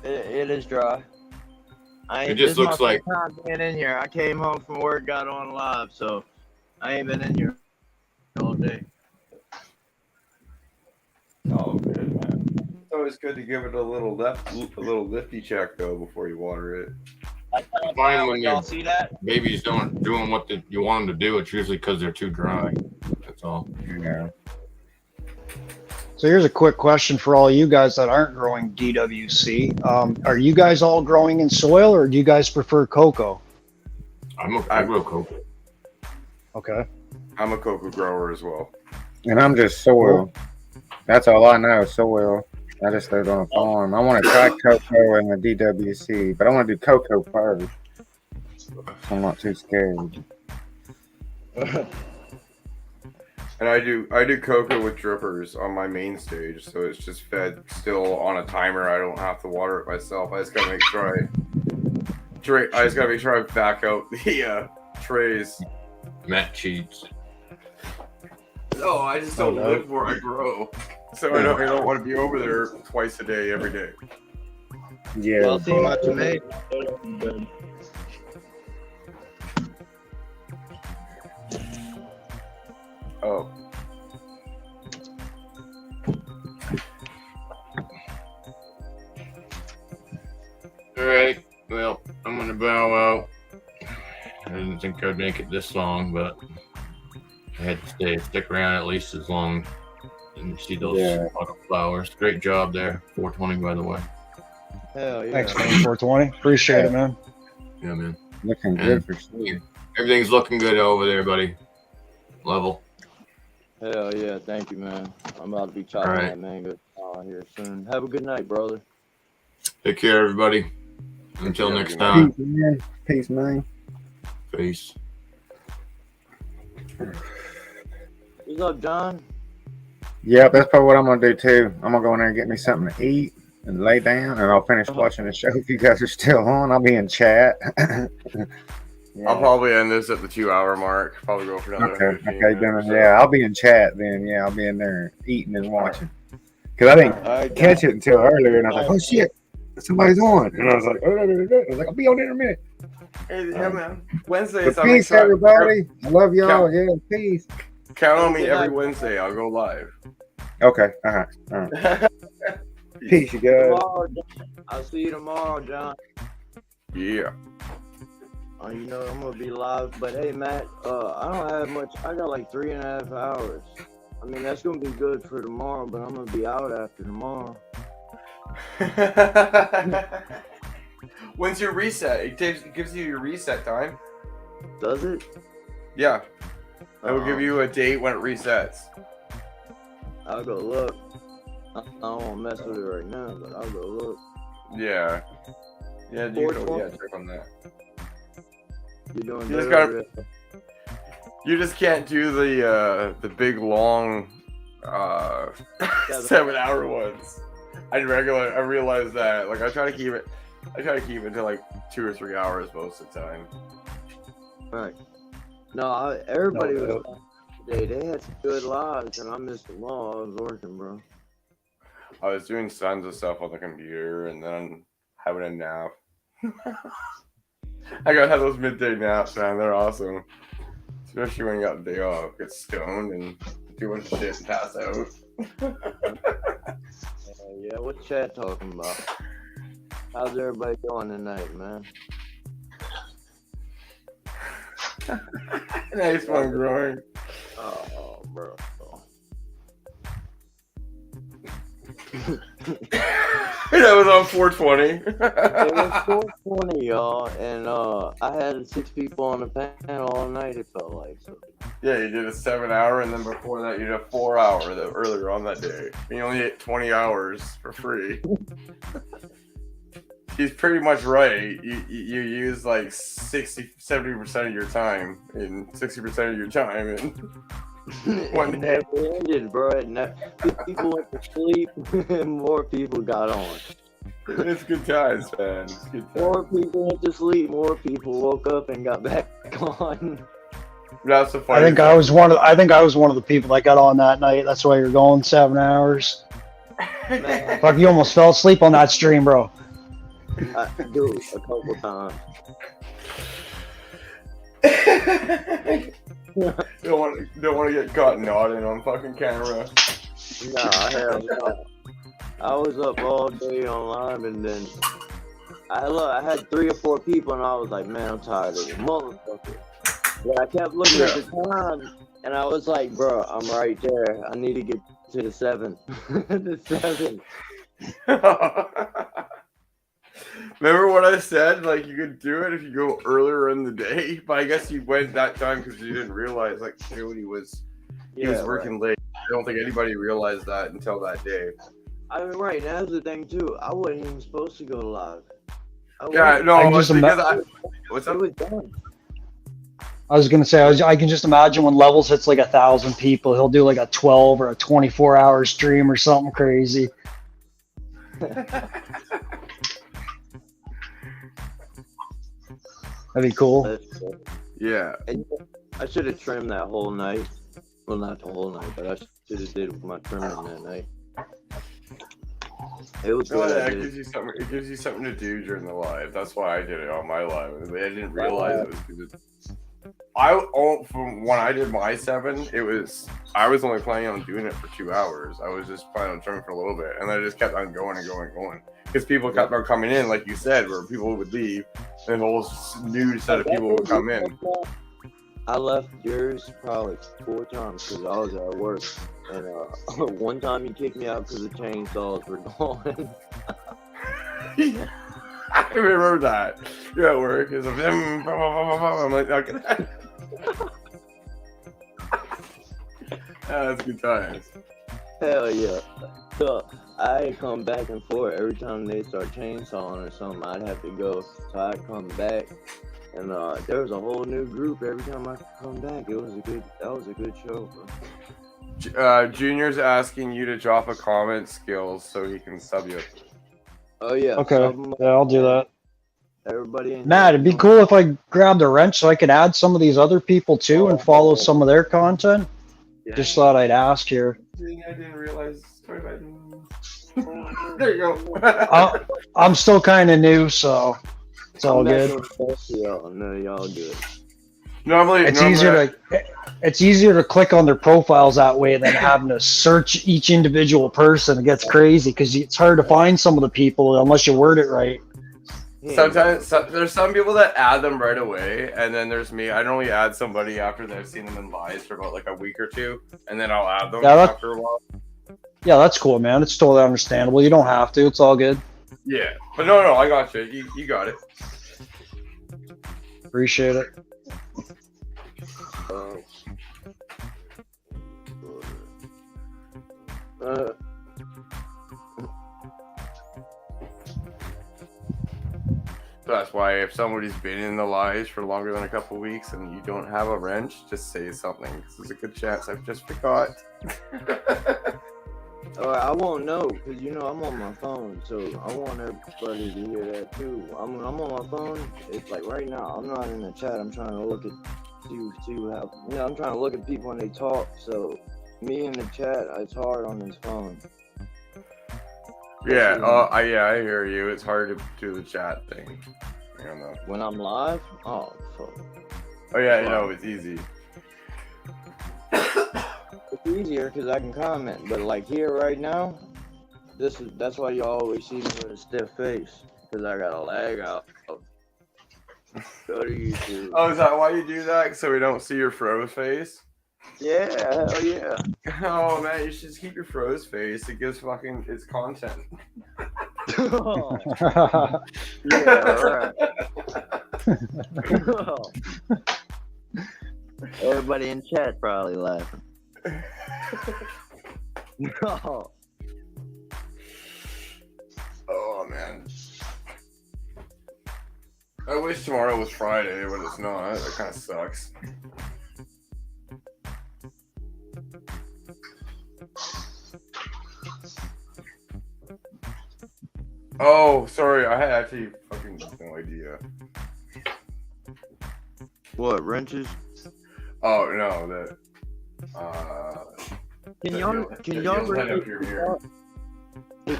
it is dry. It just looks like time being in here. I came home from work, got on live, so I ain't been in here all day. Oh, good, man. It's always good to give it a little lifty check though before you water it. fine when y'all your see that? babies don't doing what you want them to do. It's usually because they're too dry. That's all. Yeah. So here's a quick question for all you guys that aren't growing DWC. Are you guys all growing in soil, or do you guys prefer cocoa? I grow cocoa. Okay. I'm a cocoa grower as well. And I'm just soil. That's all I know, soil. I just lived on a farm. I want to try cocoa and the DWC, but I want to do cocoa first. I'm not too scared. And I do cocoa with drippers on my main stage, so it's just fed still on a timer. I don't have to water it myself. I just gotta make sure I back out the trays. Matt cheats. No, I just don't live where I grow, so I don't want to be over there twice a day, every day. Yeah. Y'all see my tomato? Oh. All right. Well, I'm gonna bow out. I didn't think I'd make it this long, but I had to stick around at least as long and see those flowers. Great job there. 420, by the way. Hell yeah. Thanks, man. 420. Appreciate it, man. Yeah, man. Looking good for sure. Everything's looking good over there, buddy. Level. Hell yeah, thank you, man. I'm about to be chopping that mango here soon. Have a good night, brother. Take care, everybody. Until next time. Peace, man. Peace, man. Peace. What's up, John? Yeah, that's probably what I'm gonna do too. I'm gonna go in there and get me something to eat and lay down, and I'll finish watching the show. If you guys are still on, I'll be in chat. Yeah. I'll probably end this at the 2-hour mark. Probably go for another. Yeah, I'll be in chat then. Yeah, I'll be in there eating and watching. Because I didn't catch it until earlier, and I was like, "Oh shit, somebody's on!" And I was like, "I'll be on in a minute." Hey, yeah, man. Wednesdays. But peace, everybody. I love y'all. Yeah, peace. Count on me every Wednesday. I'll go live. Okay. All right. Peace, you guys. I'll see you tomorrow, John. Yeah. You know I'm gonna be live, but hey, Matt, I don't have much. I got like 3.5 hours. I mean, that's gonna be good for tomorrow, but I'm gonna be out after tomorrow. When's your reset? It gives you your reset time. Does it? Yeah. It will give you a date when it resets. I'll go look. I don't want to mess with it right now, but I'll go look. Yeah. Yeah, check on that. You're doing you just can't do the big long 7-hour ones. I realize that. Like I try to keep it to like 2 or 3 hours most of the time. Right. No, everybody was today. They had some good lives, and I missed them all. I was working, bro. I was doing tons of stuff on the computer, and then having a nap. I gotta have those midday naps, man. They're awesome. Especially when you got a day off. Get stoned and do a bunch of shit and pass out. Yeah, what chat talking about? How's everybody doing tonight, man? Nice one, growing. Oh, bro. That was on 420. It was 420, y'all, and I had 6 people on the panel all night. It felt like so. Yeah, you did a 7-hour, and then before that, you did a 4-hour earlier on that day. You only hit 20 hours for free. He's pretty much right. You use like 70% of your time, and 60% of your time, and one It day. never ended, bro. People went to sleep, and more people got on. It's good times, man. It's good times. More people went to sleep. More people woke up and got back on. That's the I funny think I was one of the people that got on that night. That's why you're going 7 hours. Man, Fuck, you almost fell asleep on that stream, bro. I do it a couple times. Don't want to get caught nodding on fucking camera. Nah, hell no. I was up all day on live, and then I had 3 or 4 people, and I was like, man, I'm tired of this motherfucker. But I kept looking at the time, and I was like, bro, I'm right there. I need to get to the 7. The 7. Remember what I said? Like, you could do it if you go earlier in the day, but I guess you went that time because you didn't realize, like, Cody was working late. I don't think anybody realized that until that day. I mean, right, that's the thing, too. I wasn't even supposed to go live. Yeah, no, I can just what's It up? was done. I was gonna say I can just imagine when Levels hits like 1,000 people, he'll do like a 12 or a 24-hour stream or something crazy. That'd be cool. That's cool. Yeah. And I should have trimmed that whole night. Well, not the whole night, but I should have did my trimming that night. It was No, good. yeah, it gives you something to do during the live. That's why I did it on my live. I didn't realize it was because from when I did my 7, I was only planning on doing it for 2 hours. I was just planning on trimming for a little bit, and then I just kept on going and going and going because people kept on coming in, like you said, where people would leave, and a whole new set of people would come in. I left yours probably 4 times because I was at work, and one time you kicked me out because the chainsaws were gone. I remember that. You're at work. It's like, I'm like, okay. That's good times. Hell yeah. So I come back and forth every time they start chainsawing or something. I'd have to go. So I'd come back, and there was a whole new group every time I come back. That was a good show, bro. Junior's asking you to drop a comment skills so he can sub you. Oh yeah. Okay, Some, yeah, I'll do that. everybody in Matt, here, it'd be cool if I grabbed a wrench so I could add some of these other people too and follow some of their content. Just thought I'd ask here. I didn't realize. There you go. I'm still kind of new, so it's all good. Y'all. No, y'all good. Normally, It's easier to click on their profiles that way than having to search each individual person. It gets crazy because it's hard to find some of the people unless you word it right. Sometimes there's some people that add them right away, and then there's me. I normally add somebody after they've seen them in live for about like a week or 2, and then I'll add them after a while. Yeah, that's cool, man. It's totally understandable. You don't have to. It's all good. Yeah, but no, I got you. You got it. Appreciate it. That's why if somebody's been in the lives for longer than a couple weeks and you don't have a wrench, just say something. Because there's a good chance I've just forgot. I won't know because I'm on my phone, so I want everybody to hear that too. I'm on my phone. It's like right now. I'm not in the chat. I'm trying to look at how I'm trying to look at people when they talk. So me in the chat, it's hard on this phone. Yeah. I hear you. It's hard to do the chat thing. I don't know. When I'm live, oh fuck. Oh yeah, it's easy. It's easier because I can comment, but like here right now, That's why you always see me with a stiff face, because I got a lag out. Go to YouTube. Oh, is that why you do that? So we don't see your froze face? Yeah, hell yeah. Oh man, you should just keep your froze face. It gives fucking it's content. Yeah, right. Everybody in chat probably laughing. No. Oh man. I wish tomorrow was Friday, but it's not. That kind of sucks. Oh, sorry. I had actually fucking no idea. What, wrenches? Oh no, that. Can y'all did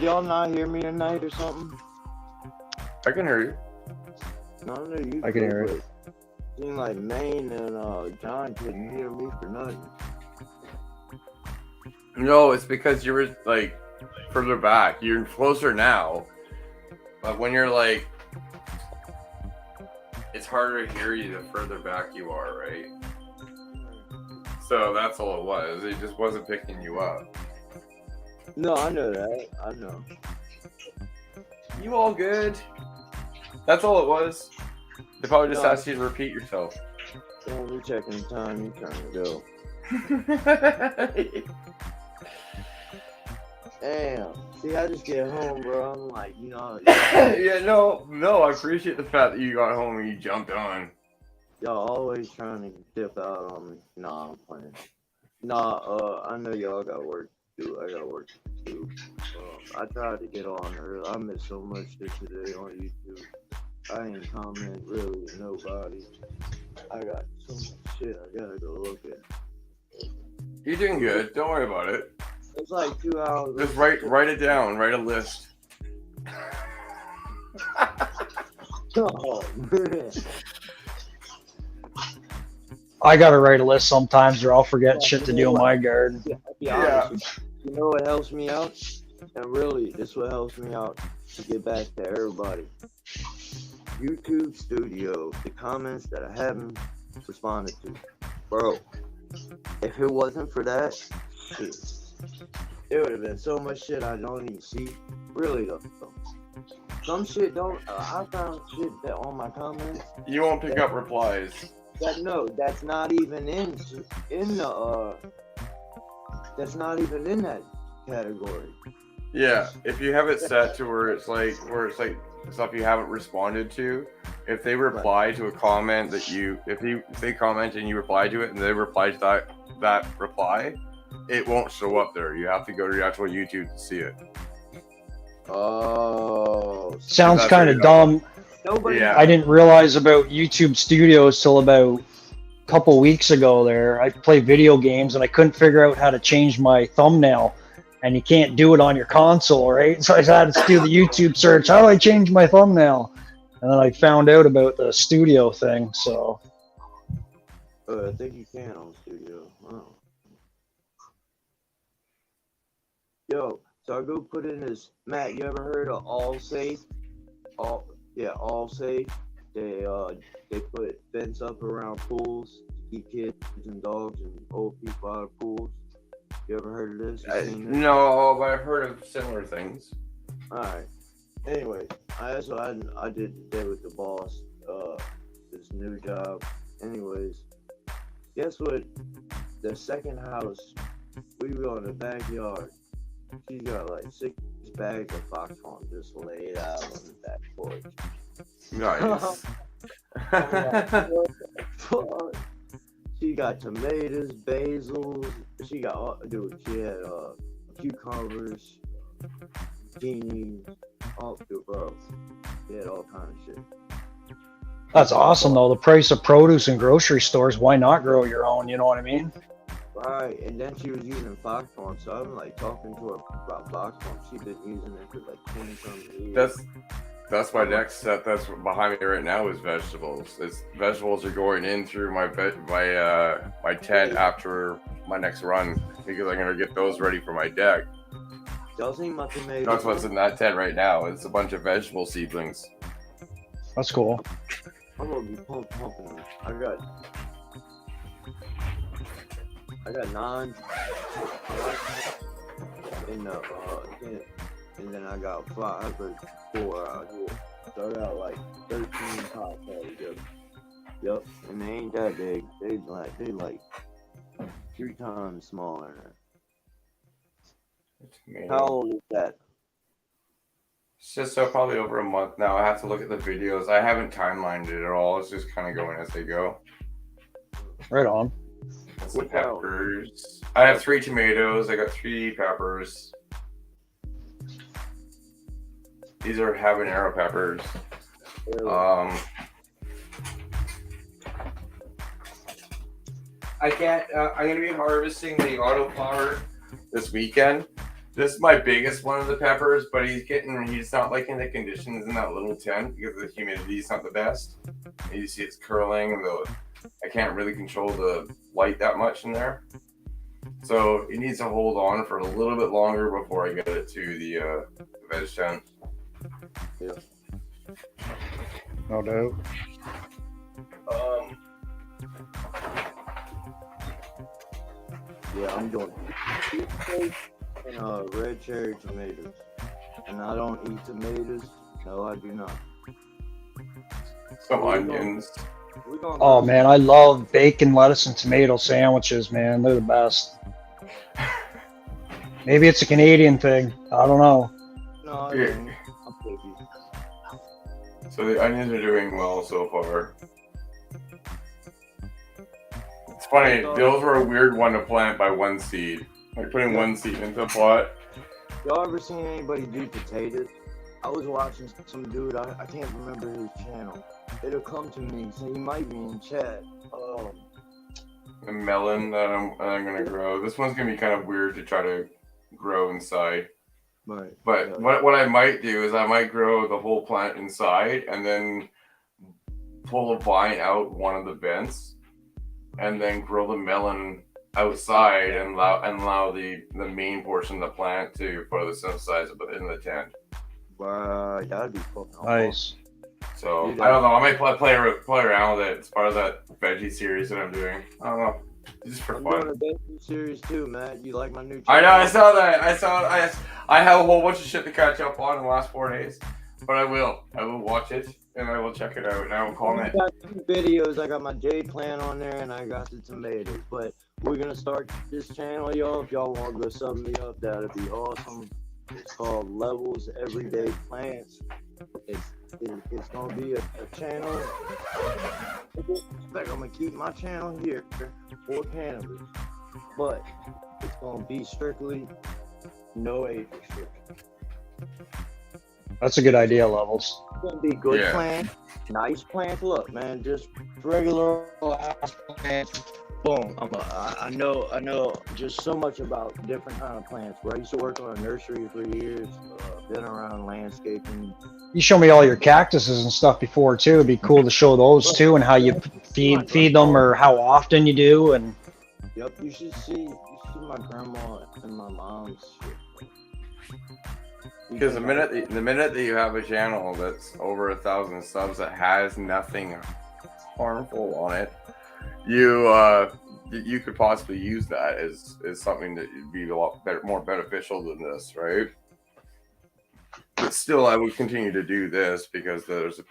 y'all not hear me tonight or something? I can hear you. No, no, you. I can hear it. Seemed like Maine and John couldn't hear me for nothing. No, it's because you were like further back. You're closer now, but when you're like, it's harder to hear you the further back you are, right? So that's all it was. It just wasn't picking you up. No, I know that. I know. You all good? That's all it was. They probably just No. asked you to repeat yourself. Damn, you checking the time. You trying to go. Damn. See, I just get home, bro. I'm like, you know. Yeah, no, I appreciate the fact that you got home and you jumped on. Y'all always trying to dip out on me. Nah, I'm playing. Nah, I know y'all got work to do. I got work to do. I tried to get on early. I missed so much shit today on YouTube. I ain't comment really with nobody. I got so much shit I gotta go look at. You're doing good. Don't worry about it. It's like 2 hours. Just write it down. Write a list. Oh, man. I gotta write a list sometimes, or I'll forget shit to do in my garden. I'll be honest. You know what helps me out? And really, this is what helps me out to get back to everybody. YouTube Studio, the comments that I haven't responded to. Bro, if it wasn't for that, shit, it would have been so much shit I don't even see. Really though. Some shit don't, I found shit that on my comments. You won't pick up replies. That's not even in the, that's not even in that category. Yeah, if you have it set to where it's like stuff you haven't responded to, if they reply to a comment that if they comment and you reply to it and they reply to that reply, it won't show up there. You have to go to your actual YouTube to see it. Oh. Sounds kind of dumb. Nobody. Yeah. I didn't realize about YouTube Studios till about a couple weeks ago there. I play video games and I couldn't figure out how to change my thumbnail. And you can't do it on your console, right? So I had to do the YouTube search. How do I change my thumbnail? And then I found out about the studio thing. So I think you can on Studio. Wow. Yo, so I go put in this. Matt, you ever heard of All Safe? All Safe. They put fence up around pools to keep kids and dogs and old people out of pools. You ever heard of this? No, but I've heard of similar things. Alright. Anyway, that's what I did today with the boss. This new job. Anyways, guess what? The second house, we were in the backyard. She got like 6 bags of foxhorn just laid out on the back porch. Nice. She got tomatoes, basils. She got, she had cucumbers, zucchini, bro. She had all kind of shit. that's awesome, though. The price of produce in grocery stores, why not grow your own? You know what I mean? Right, and then she was using foxhorn, so I'm like talking to her about foxhorn. She's been using it for like 20-something years. That's my next step. That's what behind me right now is vegetables. Vegetables are going in through my tent after my next run because I'm gonna get those ready for my deck. Y'all seen my tomatoes? That's what's in that tent right now. It's a bunch of vegetable seedlings. That's cool. I'm gonna be pumping them. I got 9 in the tent, and then I got 5 or 4 out here. So I got like 13 pots altogether. Yep, and they ain't that big. They like 3 times smaller. How old is that? It's just probably over a month now. I have to look at the videos. I haven't timelined it at all. It's just kind of going as they go. Right on. Some peppers. I have 3 tomatoes. I got 3 peppers. These are habanero peppers. I can't. I'm gonna be harvesting the autoflower this weekend. This is my biggest one of the peppers, but he's not liking the conditions in that little tent because the humidity is not the best. And you see it's curling, and I can't really control the light that much in there. So it needs to hold on for a little bit longer before I get it to the veg tent. Yeah. No doubt. Yeah, I'm doing and red cherry tomatoes. And I don't eat tomatoes. No, I do not. Some onions. Oh man, I love bacon, lettuce, and tomato sandwiches, man. They're the best. Maybe it's a Canadian thing. I don't know. No, Yeah. I'm picky. So the onions are doing well so far. It's funny, those were a weird one to plant by one seed. Like putting one seed into a pot. Y'all ever seen anybody do potatoes? I was watching some dude, I can't remember his channel. It'll come to me, so he might be in chat. The melon that I'm gonna grow. This one's gonna be kind of weird to try to grow inside. Right. But Yeah. what I might do is I might grow the whole plant inside and then pull a vine out one of the vents and then grow the melon outside and allow the main portion of the plant to photosynthesize in the tent. Wow, that'd be fucking awesome. Nice. So I don't know. I might play around with it. It's part of that veggie series that I'm doing. I don't know. Just for I'm fun. doing a veggie series too, Matt. You like my new channel? I know. I saw that. I have a whole bunch of shit to catch up on in the last 4 days, but I will watch it and I will check it out and I will comment. I got 2 videos. I got my jade plant on there and I got the tomatoes. But we're gonna start this channel, y'all. If y'all want to go sub me up, that'd be awesome. It's called Levels Everyday Plants. It's gonna be a channel. I'm gonna keep my channel here for cannabis, but it's gonna be strictly no age restriction. That's a good idea, Levels. It's gonna be good plants, nice plants. Look, man, just regular ass plants. Boom. I know just so much about different kind of plants. Bro, I used to work on a nursery for years. Been around landscaping. You show me all your cactuses and stuff before too. It'd be cool to show those too, and how you feed them, or how often you do. And yep, you should see my grandma and my mom's shit. Because the minute that you have a channel that's over 1,000 subs that has nothing harmful on it, you could possibly use that as something that would be a lot better, more beneficial than this, right? But still, I would continue to do this because it's a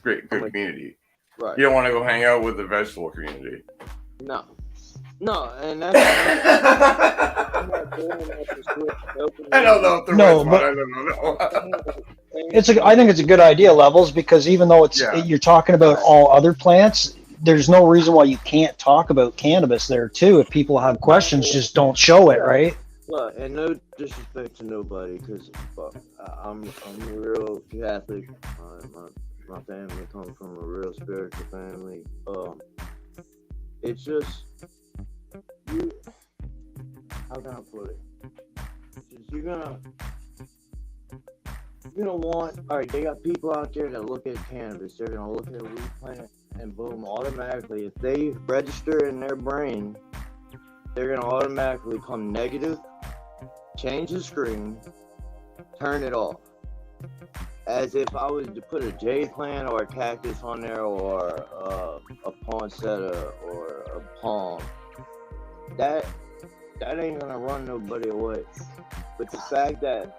good community. Right. You don't want to go hang out with the vegetable community. No, and that's. I don't know if there No, was but- one. I don't know. I think it's a good idea, Levels, because even though you're talking about all other plants, there's no reason why you can't talk about cannabis there too. If people have questions, just don't show it, right? Look, and no disrespect to nobody, because I'm a real Catholic. My family comes from a real spiritual family. It's just you. How can I put it? It's just, you're gonna want. All right, they got people out there that look at cannabis. They're gonna look at a weed plant, and boom, automatically, if they register in their brain, they're gonna automatically come negative change the screen, turn it off. As if I was to put a jade plant or a cactus on there, or a poinsettia or a palm. That ain't gonna run nobody away. But the fact that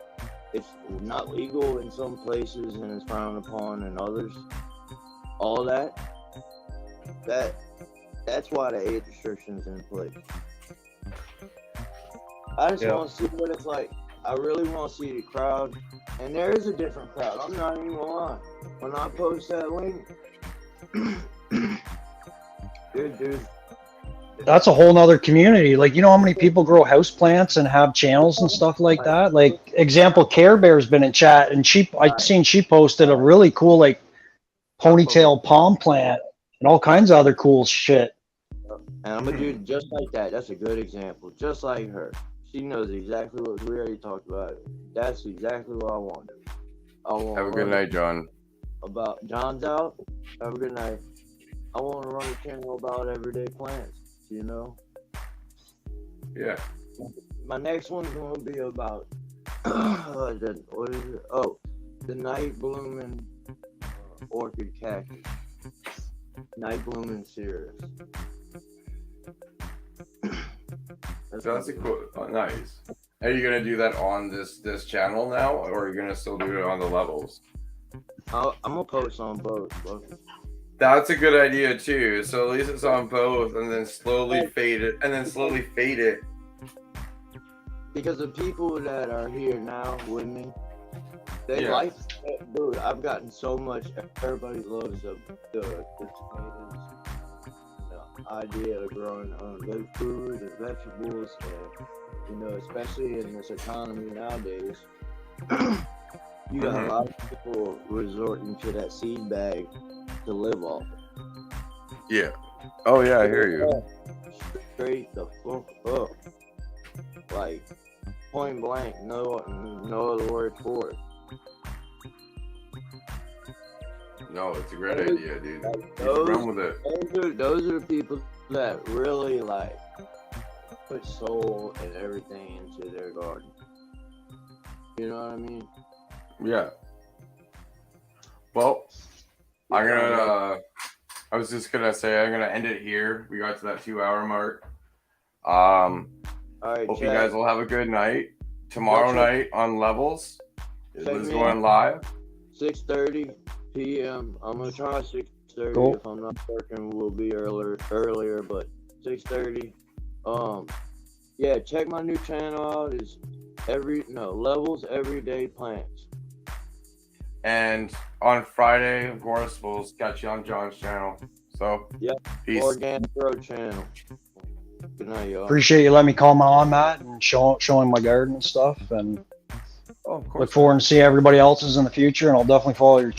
it's not legal in some places and it's frowned upon in others, all that's why the age restrictions in place. I just want to see what it's like. I really want to see the crowd, and there is a different crowd. I'm not even gonna lie. When I post that link, dude, That's a whole nother community. Like, you know how many people grow house plants and have channels and stuff like that? Like, example, Care Bear's been in chat, and I seen she posted a really cool, like, ponytail palm plant and all kinds of other cool shit. and I'm gonna do it just like that. That's a good example. Just like her. She knows exactly what we already talked about. That's exactly what I want. Have a good night, John. About John's out. Have a good night. I want to run a channel about everyday plants. You know. Yeah. My next one's gonna be about what is it? Oh, the night blooming orchid cactus. Night blooming cereus. That's a cool. Oh, nice. Are you gonna do that on this channel now, or are you gonna still do it on the levels? I'm gonna post on both. That's a good idea too. So at least it's on both, and then slowly fade it, Because the people that are here now with me, they like it. Dude, I've gotten so much. Everybody loves the tomatoes. Idea of growing good food and vegetables, and you know, especially in this economy nowadays, you got a lot of people resorting to that seed bag to live off. Yeah. Oh yeah, I hear you. Straight the fuck up, like point blank. No other word for it. No, it's a great idea, dude. Run with it. Those are the people that really like put soul and everything into their garden. You know what I mean? Yeah. Well, I was just gonna say I'm gonna end it here. We got to that 2-hour mark. All right, hope you guys will have a good night. Tomorrow night on Levels is going live. 6:30 p.m. I'm gonna try 6:30. Cool. If I'm not working, we'll be earlier, but 6:30. Yeah, check my new channel out. Is Levels Everyday Plants. And on Friday, of course, we'll catch you on John's channel. So, peace. Organic Grow channel. Good night, y'all. Appreciate you letting me call my on, Matt, and showing my garden and stuff. And of course. look forward to see everybody else's in the future, and I'll definitely follow your